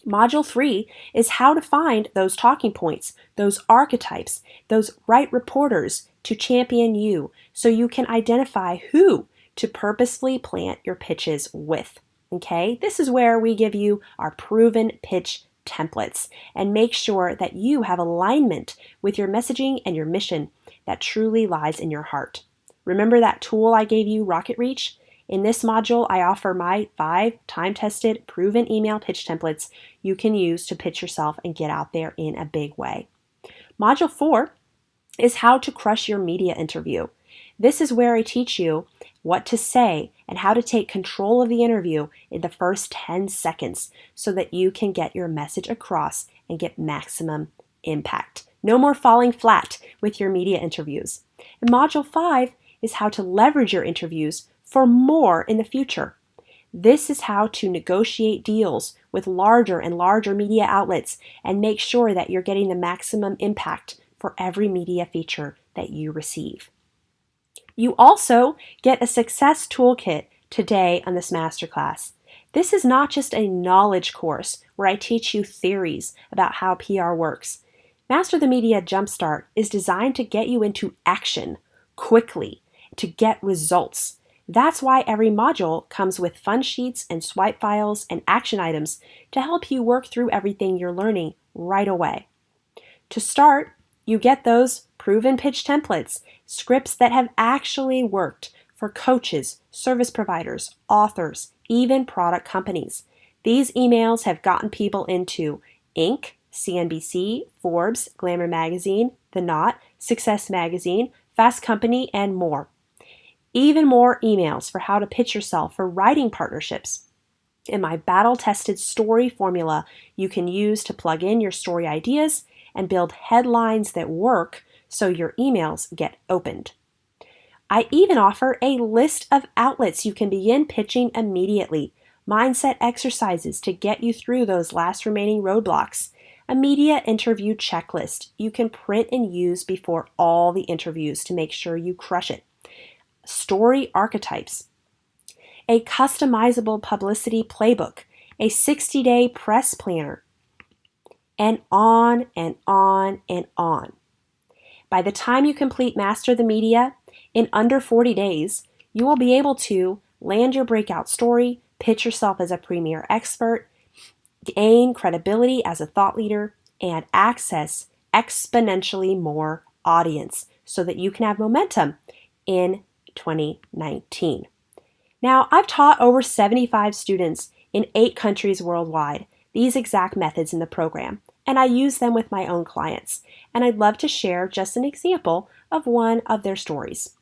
Module 3 is how to find those talking points, those archetypes, those right reporters to champion you so you can identify who to purposefully plant your pitches with. Okay, this is where we give you our proven pitch templates and make sure that you have alignment with your messaging and your mission that truly lies in your heart. Remember that tool I gave you, Rocket Reach? In this module, I offer my 5 time-tested, proven email pitch templates you can use to pitch yourself and get out there in a big way. Module 4 is how to crush your media interview. This is where I teach you what to say and how to take control of the interview in the first 10 seconds so that you can get your message across and get maximum impact. No more falling flat with your media interviews. And Module 5 is how to leverage your interviews for more in the future. This is how to negotiate deals with larger and larger media outlets and make sure that you're getting the maximum impact for every media feature that you receive. You also get a success toolkit today on this masterclass. This is not just a knowledge course where I teach you theories about how PR works. Master the Media Jumpstart is designed to get you into action quickly, to get results. That's why every module comes with fun sheets and swipe files and action items to help you work through everything you're learning right away. To start, you get those proven pitch templates, scripts that have actually worked for coaches, service providers, authors, even product companies. These emails have gotten people into Inc., CNBC, Forbes, Glamour Magazine, The Knot, Success Magazine, Fast Company, and more. Even more emails for how to pitch yourself for writing partnerships. In my battle-tested story formula you can use to plug in your story ideas and build headlines that work so your emails get opened. I even offer a list of outlets you can begin pitching immediately, mindset exercises to get you through those last remaining roadblocks, a media interview checklist you can print and use before all the interviews to make sure you crush it, story archetypes, a customizable publicity playbook, a 60-day press planner, and on and on and on. By the time you complete Master the Media, in under 40 days, you will be able to land your breakout story, pitch yourself as a premier expert, gain credibility as a thought leader, and access exponentially more audience so that you can have momentum in 2019. Now, I've taught over 75 students in 8 countries worldwide these exact methods in the program, and I use them with my own clients. And I'd love to share just an example of one of their stories.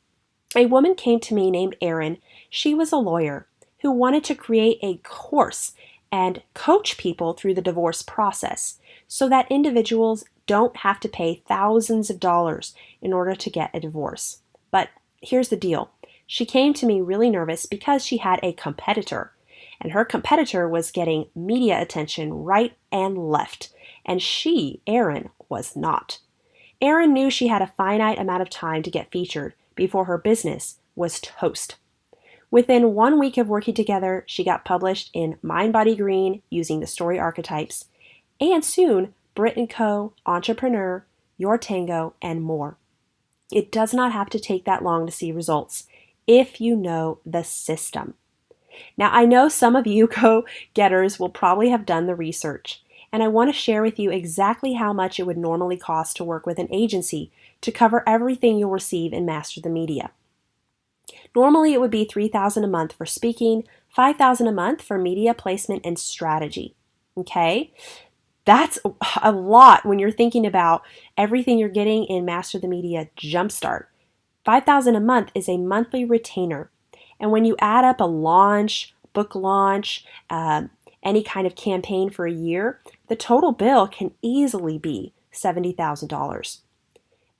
A woman came to me named Erin. She was a lawyer who wanted to create a course and coach people through the divorce process so that individuals don't have to pay thousands of dollars in order to get a divorce. But here's the deal. She came to me really nervous because she had a competitor, and her competitor was getting media attention right and left, and she, Erin, was not. Erin knew she had a finite amount of time to get featured before her business was toast. Within 1 week of working together, she got published in Mind Body Green using the story archetypes, and soon Brit & Co., Entrepreneur, Your Tango, and more. It does not have to take that long to see results if you know the system. Now, I know some of you go-getters will probably have done the research, and I want to share with you exactly how much it would normally cost to work with an agency to cover everything you'll receive in Master the Media. Normally, it would be $3,000 a month for speaking, $5,000 a month for media placement and strategy. Okay? That's a lot when you're thinking about everything you're getting in Master the Media Jumpstart. $5,000 a month is a monthly retainer. And when you add up a launch, book launch, any kind of campaign for a year, the total bill can easily be $70,000.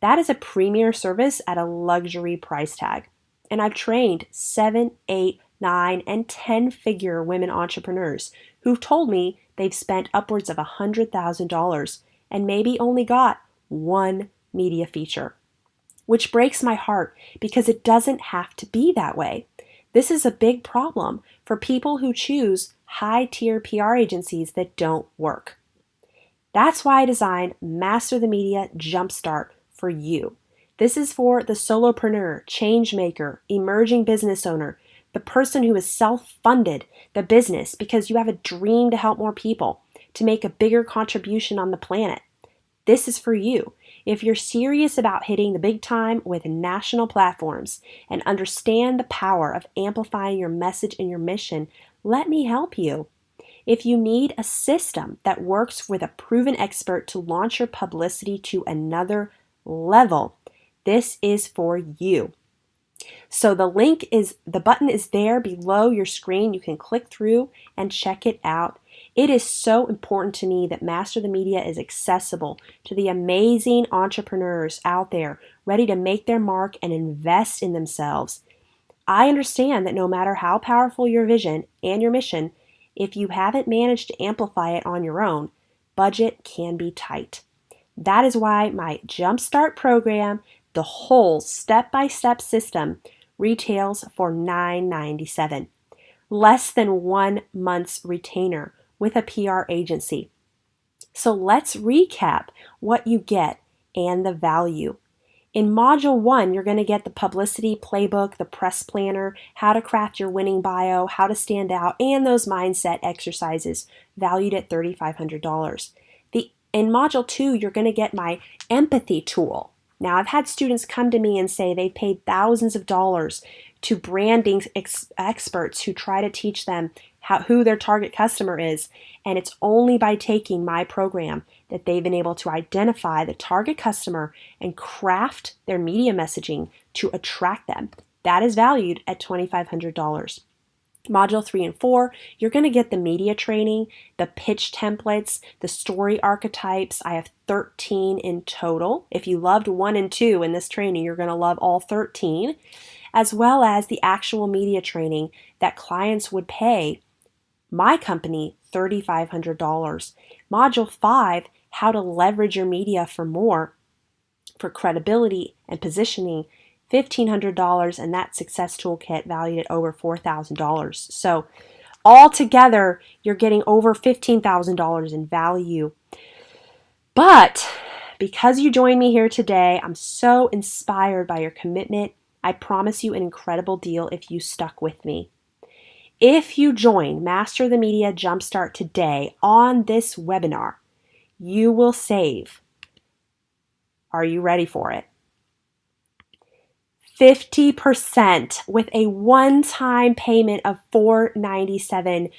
That is a premier service at a luxury price tag. And I've trained 7, 8, 9, and 10-figure women entrepreneurs who've told me they've spent upwards of $100,000 and maybe only got one media feature, which breaks my heart because it doesn't have to be that way. This is a big problem for people who choose high-tier PR agencies that don't work. That's why I designed Master the Media Jumpstart for you. This is for the solopreneur, change maker, emerging business owner, the person who is self-funded the business because you have a dream to help more people, to make a bigger contribution on the planet. This is for you. If you're serious about hitting the big time with national platforms and understand the power of amplifying your message and your mission, let me help you. If you need a system that works with a proven expert to launch your publicity to another level, this is for you. So the button is there below your screen. You can click through and check it out. It is so important to me that Master the Media is accessible to the amazing entrepreneurs out there ready to make their mark and invest in themselves. I understand that no matter how powerful your vision and your mission, if you haven't managed to amplify it on your own, budget can be tight. That is why my Jumpstart program, the whole step-by-step system, retails for $9.97, less than 1 month's retainer with a PR agency. So let's recap what you get and the value. In Module 1, you're going to get the publicity playbook, the press planner, how to craft your winning bio, how to stand out, and those mindset exercises valued at $3,500. In Module 2, you're going to get my empathy tool. Now, I've had students come to me and say they've paid thousands of dollars to branding experts who try to teach them who their target customer is, and it's only by taking my program that they've been able to identify the target customer and craft their media messaging to attract them. That is valued at $2,500. Module 3 and 4, you're going to get the media training, the pitch templates, the story archetypes. I have 13 in total. If you loved 1 and 2 in this training, you're going to love all 13, as well as the actual media training that clients would pay my company $3,500. Module 5, how to leverage your media for more, for credibility and positioning, $1,500, and that success toolkit valued at over $4,000. So altogether, you're getting over $15,000 in value. But because you joined me here today, I'm so inspired by your commitment. I promise you an incredible deal if you stuck with me. If you join Master the Media Jumpstart today on this webinar, you will save. Are you ready for it? 50% with a one-time payment of $497.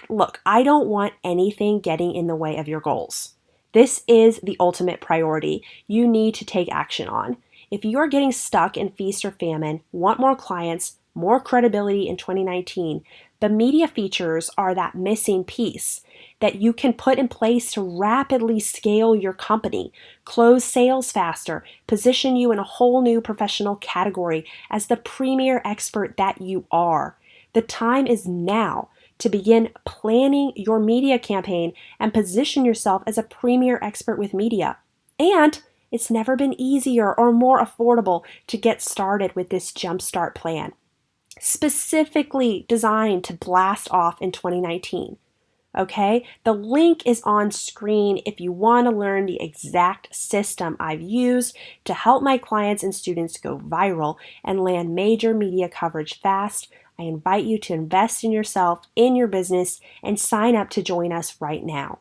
Look, I don't want anything getting in the way of your goals. This is the ultimate priority you need to take action on. If you're getting stuck in feast or famine, want more clients, more credibility in 2019, the media features are that missing piece that you can put in place to rapidly scale your company, close sales faster, position you in a whole new professional category as the premier expert that you are. The time is now to begin planning your media campaign and position yourself as a premier expert with media. And it's never been easier or more affordable to get started with this Jumpstart plan, specifically designed to blast off in 2019. Okay, the link is on screen if you want to learn the exact system I've used to help my clients and students go viral and land major media coverage fast. I invite you to invest in yourself, in your business, and sign up to join us right now.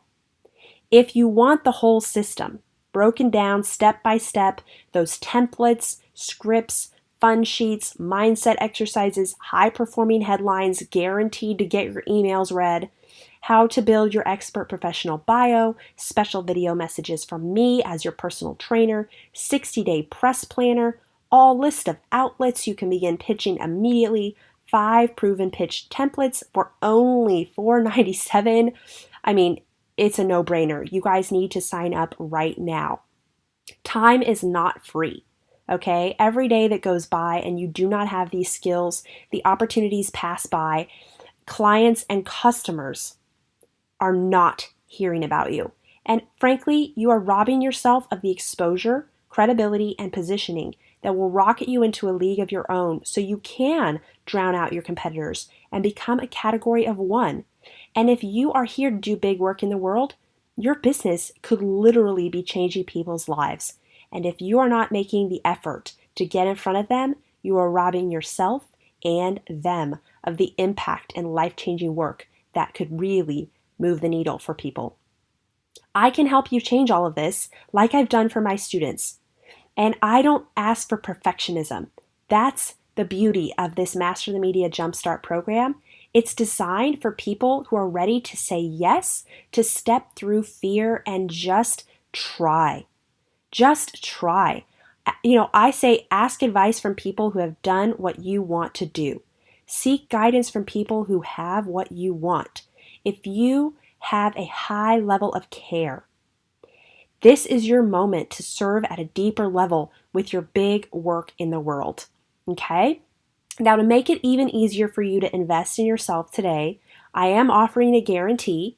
If you want the whole system, broken down step by step, those templates, scripts, fun sheets, mindset exercises, high-performing headlines guaranteed to get your emails read, how to build your expert professional bio, special video messages from me as your personal trainer, 60-day press planner, all list of outlets you can begin pitching immediately, 5 proven pitch templates for only $4.97. I mean, it's a no-brainer. You guys need to sign up right now. Time is not free. Okay, every day that goes by and you do not have these skills, the opportunities pass by, clients and customers are not hearing about you. And frankly, you are robbing yourself of the exposure, credibility, and positioning that will rocket you into a league of your own so you can drown out your competitors and become a category of one. And if you are here to do big work in the world, your business could literally be changing people's lives. And if you are not making the effort to get in front of them, you are robbing yourself and them of the impact and life-changing work that could really move the needle for people. I can help you change all of this like I've done for my students. And I don't ask for perfectionism. That's the beauty of this Master the Media Jumpstart program. It's designed for people who are ready to say yes, to step through fear and just try. Just try. I say ask advice from people who have done what you want to do. Seek guidance from people who have what you want. If you have a high level of care, this is your moment to serve at a deeper level with your big work in the world. Okay? Now, to make it even easier for you to invest in yourself today, I am offering a guarantee.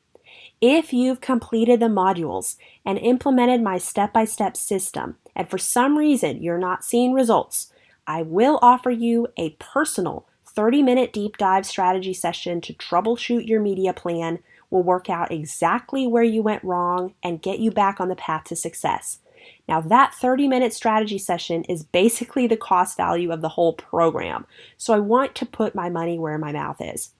If you've completed the modules and implemented my step-by-step system, and for some reason you're not seeing results, I will offer you a personal 30-minute deep dive strategy session to troubleshoot your media plan. We'll work out exactly where you went wrong and get you back on the path to success. Now, that 30-minute strategy session is basically the cost value of the whole program. So I want to put my money where my mouth is.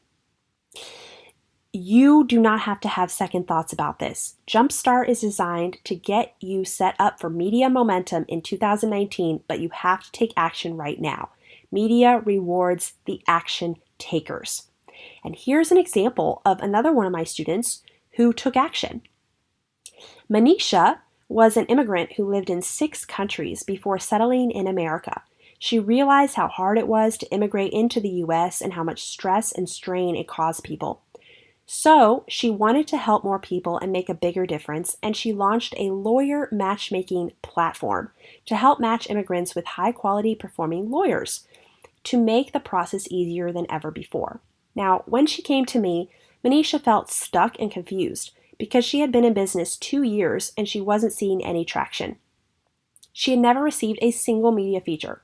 You do not have to have second thoughts about this. Jumpstart is designed to get you set up for media momentum in 2019, but you have to take action right now. Media rewards the action takers. And here's an example of another one of my students who took action. Manisha was an immigrant who lived in 6 countries before settling in America. She realized how hard it was to immigrate into the US and how much stress and strain it caused people. So she wanted to help more people and make a bigger difference, and she launched a lawyer matchmaking platform to help match immigrants with high-quality performing lawyers to make the process easier than ever before. Now, when she came to me, Manisha felt stuck and confused because she had been in business 2 years and she wasn't seeing any traction. She had never received a single media feature.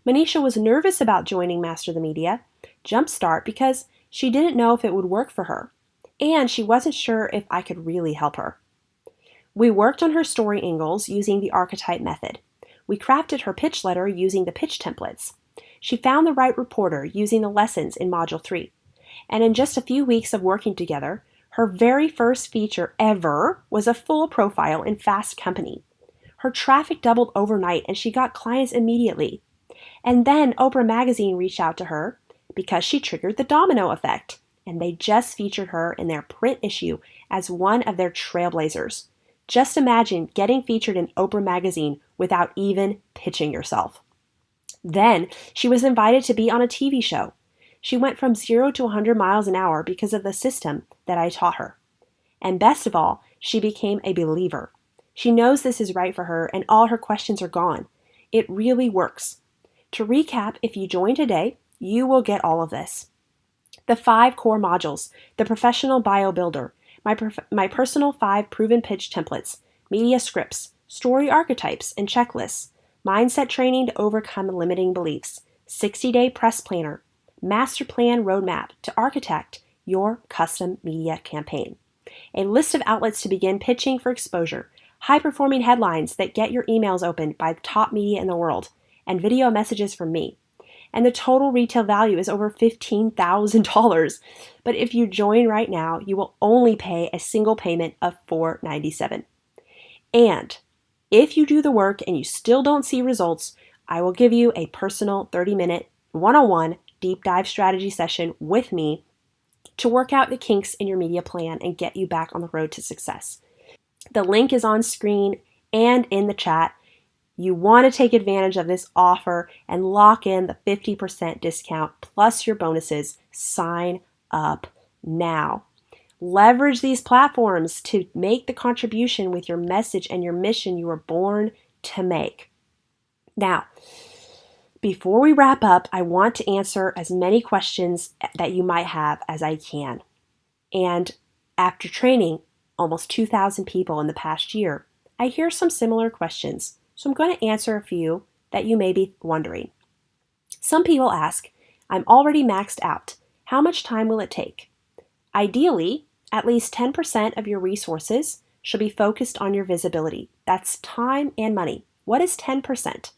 Manisha was nervous about joining Master the Media Jumpstart because she didn't know if it would work for her, and she wasn't sure if I could really help her. We worked on her story angles using the archetype method. We crafted her pitch letter using the pitch templates. She found the right reporter using the lessons in Module 3. And in just a few weeks of working together, her very first feature ever was a full profile in Fast Company. Her traffic doubled overnight and she got clients immediately. And then Oprah Magazine reached out to her because she triggered the domino effect, and they just featured her in their print issue as one of their trailblazers. Just imagine getting featured in Oprah Magazine without even pitching yourself. Then she was invited to be on a TV show. She went from 0 to 100 miles an hour because of the system that I taught her. And best of all, she became a believer. She knows this is right for her and all her questions are gone. It really works. To recap, if you join today, you will get all of this. The 5 core modules, the professional bio builder, my personal 5 proven pitch templates, media scripts, story archetypes and checklists, mindset training to overcome limiting beliefs, 60-day press planner, master plan roadmap to architect your custom media campaign, a list of outlets to begin pitching for exposure, high-performing headlines that get your emails opened by the top media in the world, and video messages from me. And the total retail value is over $15,000. But if you join right now, you will only pay a single payment of $497. And if you do the work and you still don't see results, I will give you a personal 30-minute one-on-one deep dive strategy session with me to work out the kinks in your media plan and get you back on the road to success. The link is on screen and in the chat. You want to take advantage of this offer and lock in the 50% discount plus your bonuses. Sign up now. Leverage these platforms to make the contribution with your message and your mission you were born to make. Now, before we wrap up, I want to answer as many questions that you might have as I can. And after training almost 2,000 people in the past year, I hear some similar questions. So I'm going to answer a few that you may be wondering. Some people ask, I'm already maxed out. How much time will it take? Ideally, at least 10% of your resources should be focused on your visibility. That's time and money. What is 10%?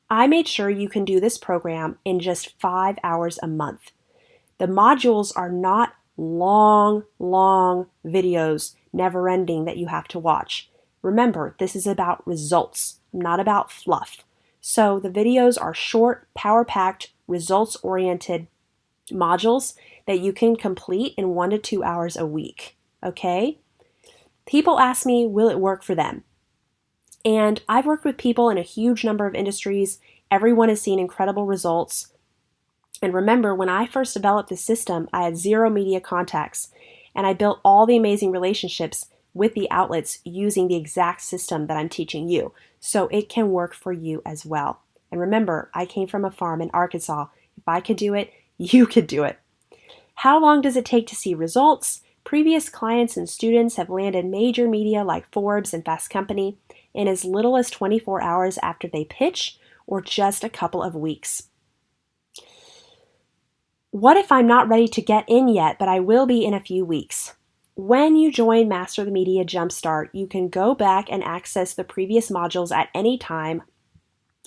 I made sure you can do this program in just 5 hours a month. The modules are not long videos, never ending, that you have to watch. Remember, this is about results, not about fluff. So the videos are short, power-packed, results-oriented modules that you can complete in 1 to 2 hours a week, okay? People ask me, will it work for them? And I've worked with people in a huge number of industries. Everyone has seen incredible results. And remember, when I first developed this system, I had 0 media contacts, and I built all the amazing relationships with the outlets using the exact system that I'm teaching you. So it can work for you as well. And remember, I came from a farm in Arkansas. If I could do it, you could do it. How long does it take to see results? Previous clients and students have landed major media like Forbes and Fast Company in as little as 24 hours after they pitch, or just a couple of weeks. What if I'm not ready to get in yet, but I will be in a few weeks? When you join Master the Media Jumpstart, you can go back and access the previous modules at any time,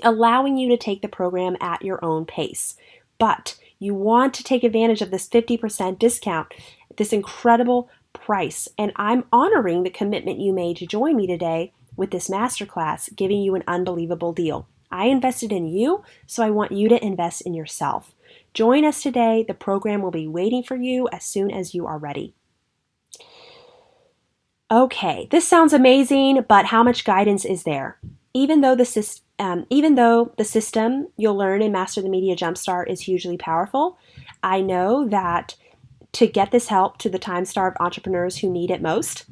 allowing you to take the program at your own pace. But you want to take advantage of this 50% discount, this incredible price, and I'm honoring the commitment you made to join me today with this masterclass, giving you an unbelievable deal. I invested in you, so I want you to invest in yourself. Join us today. The program will be waiting for you as soon as you are ready. Okay, this sounds amazing, but how much guidance is there? Even though the system you'll learn in Master the Media Jumpstart is hugely powerful, I know that to get this help to the time-starved entrepreneurs who need it most,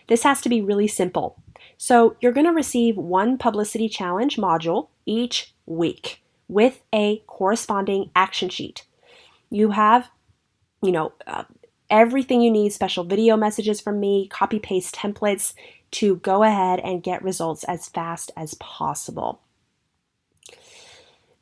this has to be really simple. So you're going to receive 1 publicity challenge module each week with a corresponding action sheet. You have, everything you need, special video messages from me, copy-paste templates to go ahead and get results as fast as possible.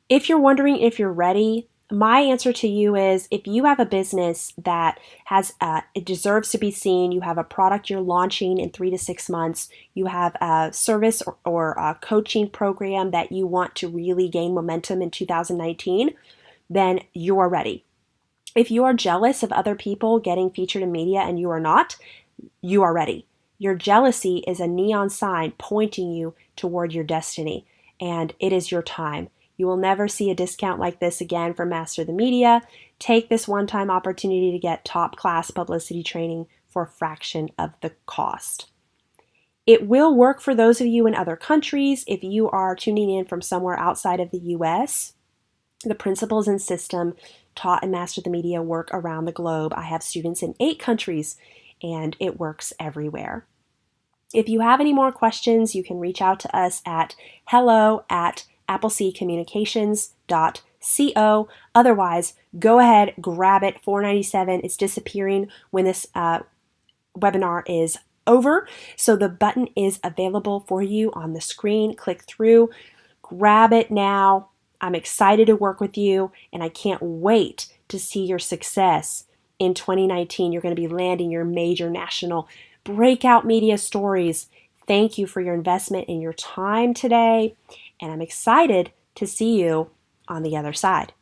If you're wondering if you're ready, my answer to you is, if you have a business that has, it deserves to be seen, you have a product you're launching in 3 to 6 months, you have a service or a coaching program that you want to really gain momentum in 2019, then you are ready. If you are jealous of other people getting featured in media and you are not, you are ready. Your jealousy is a neon sign pointing you toward your destiny, and it is your time. You will never see a discount like this again for Master the Media. Take this one-time opportunity to get top-class publicity training for a fraction of the cost. It will work for those of you in other countries. If you are tuning in from somewhere outside of the US, the principles and system taught in Master the Media work around the globe. I have students in 8 countries, and it works everywhere. If you have any more questions, you can reach out to us at hello@appleseedcommunications.co. Otherwise, go ahead, grab it, $4.97. It's disappearing when this webinar is over. So the button is available for you on the screen. Click through, grab it now. I'm excited to work with you, and I can't wait to see your success in 2019. You're going to be landing your major national breakout media stories. Thank you for your investment in your time today, and I'm excited to see you on the other side.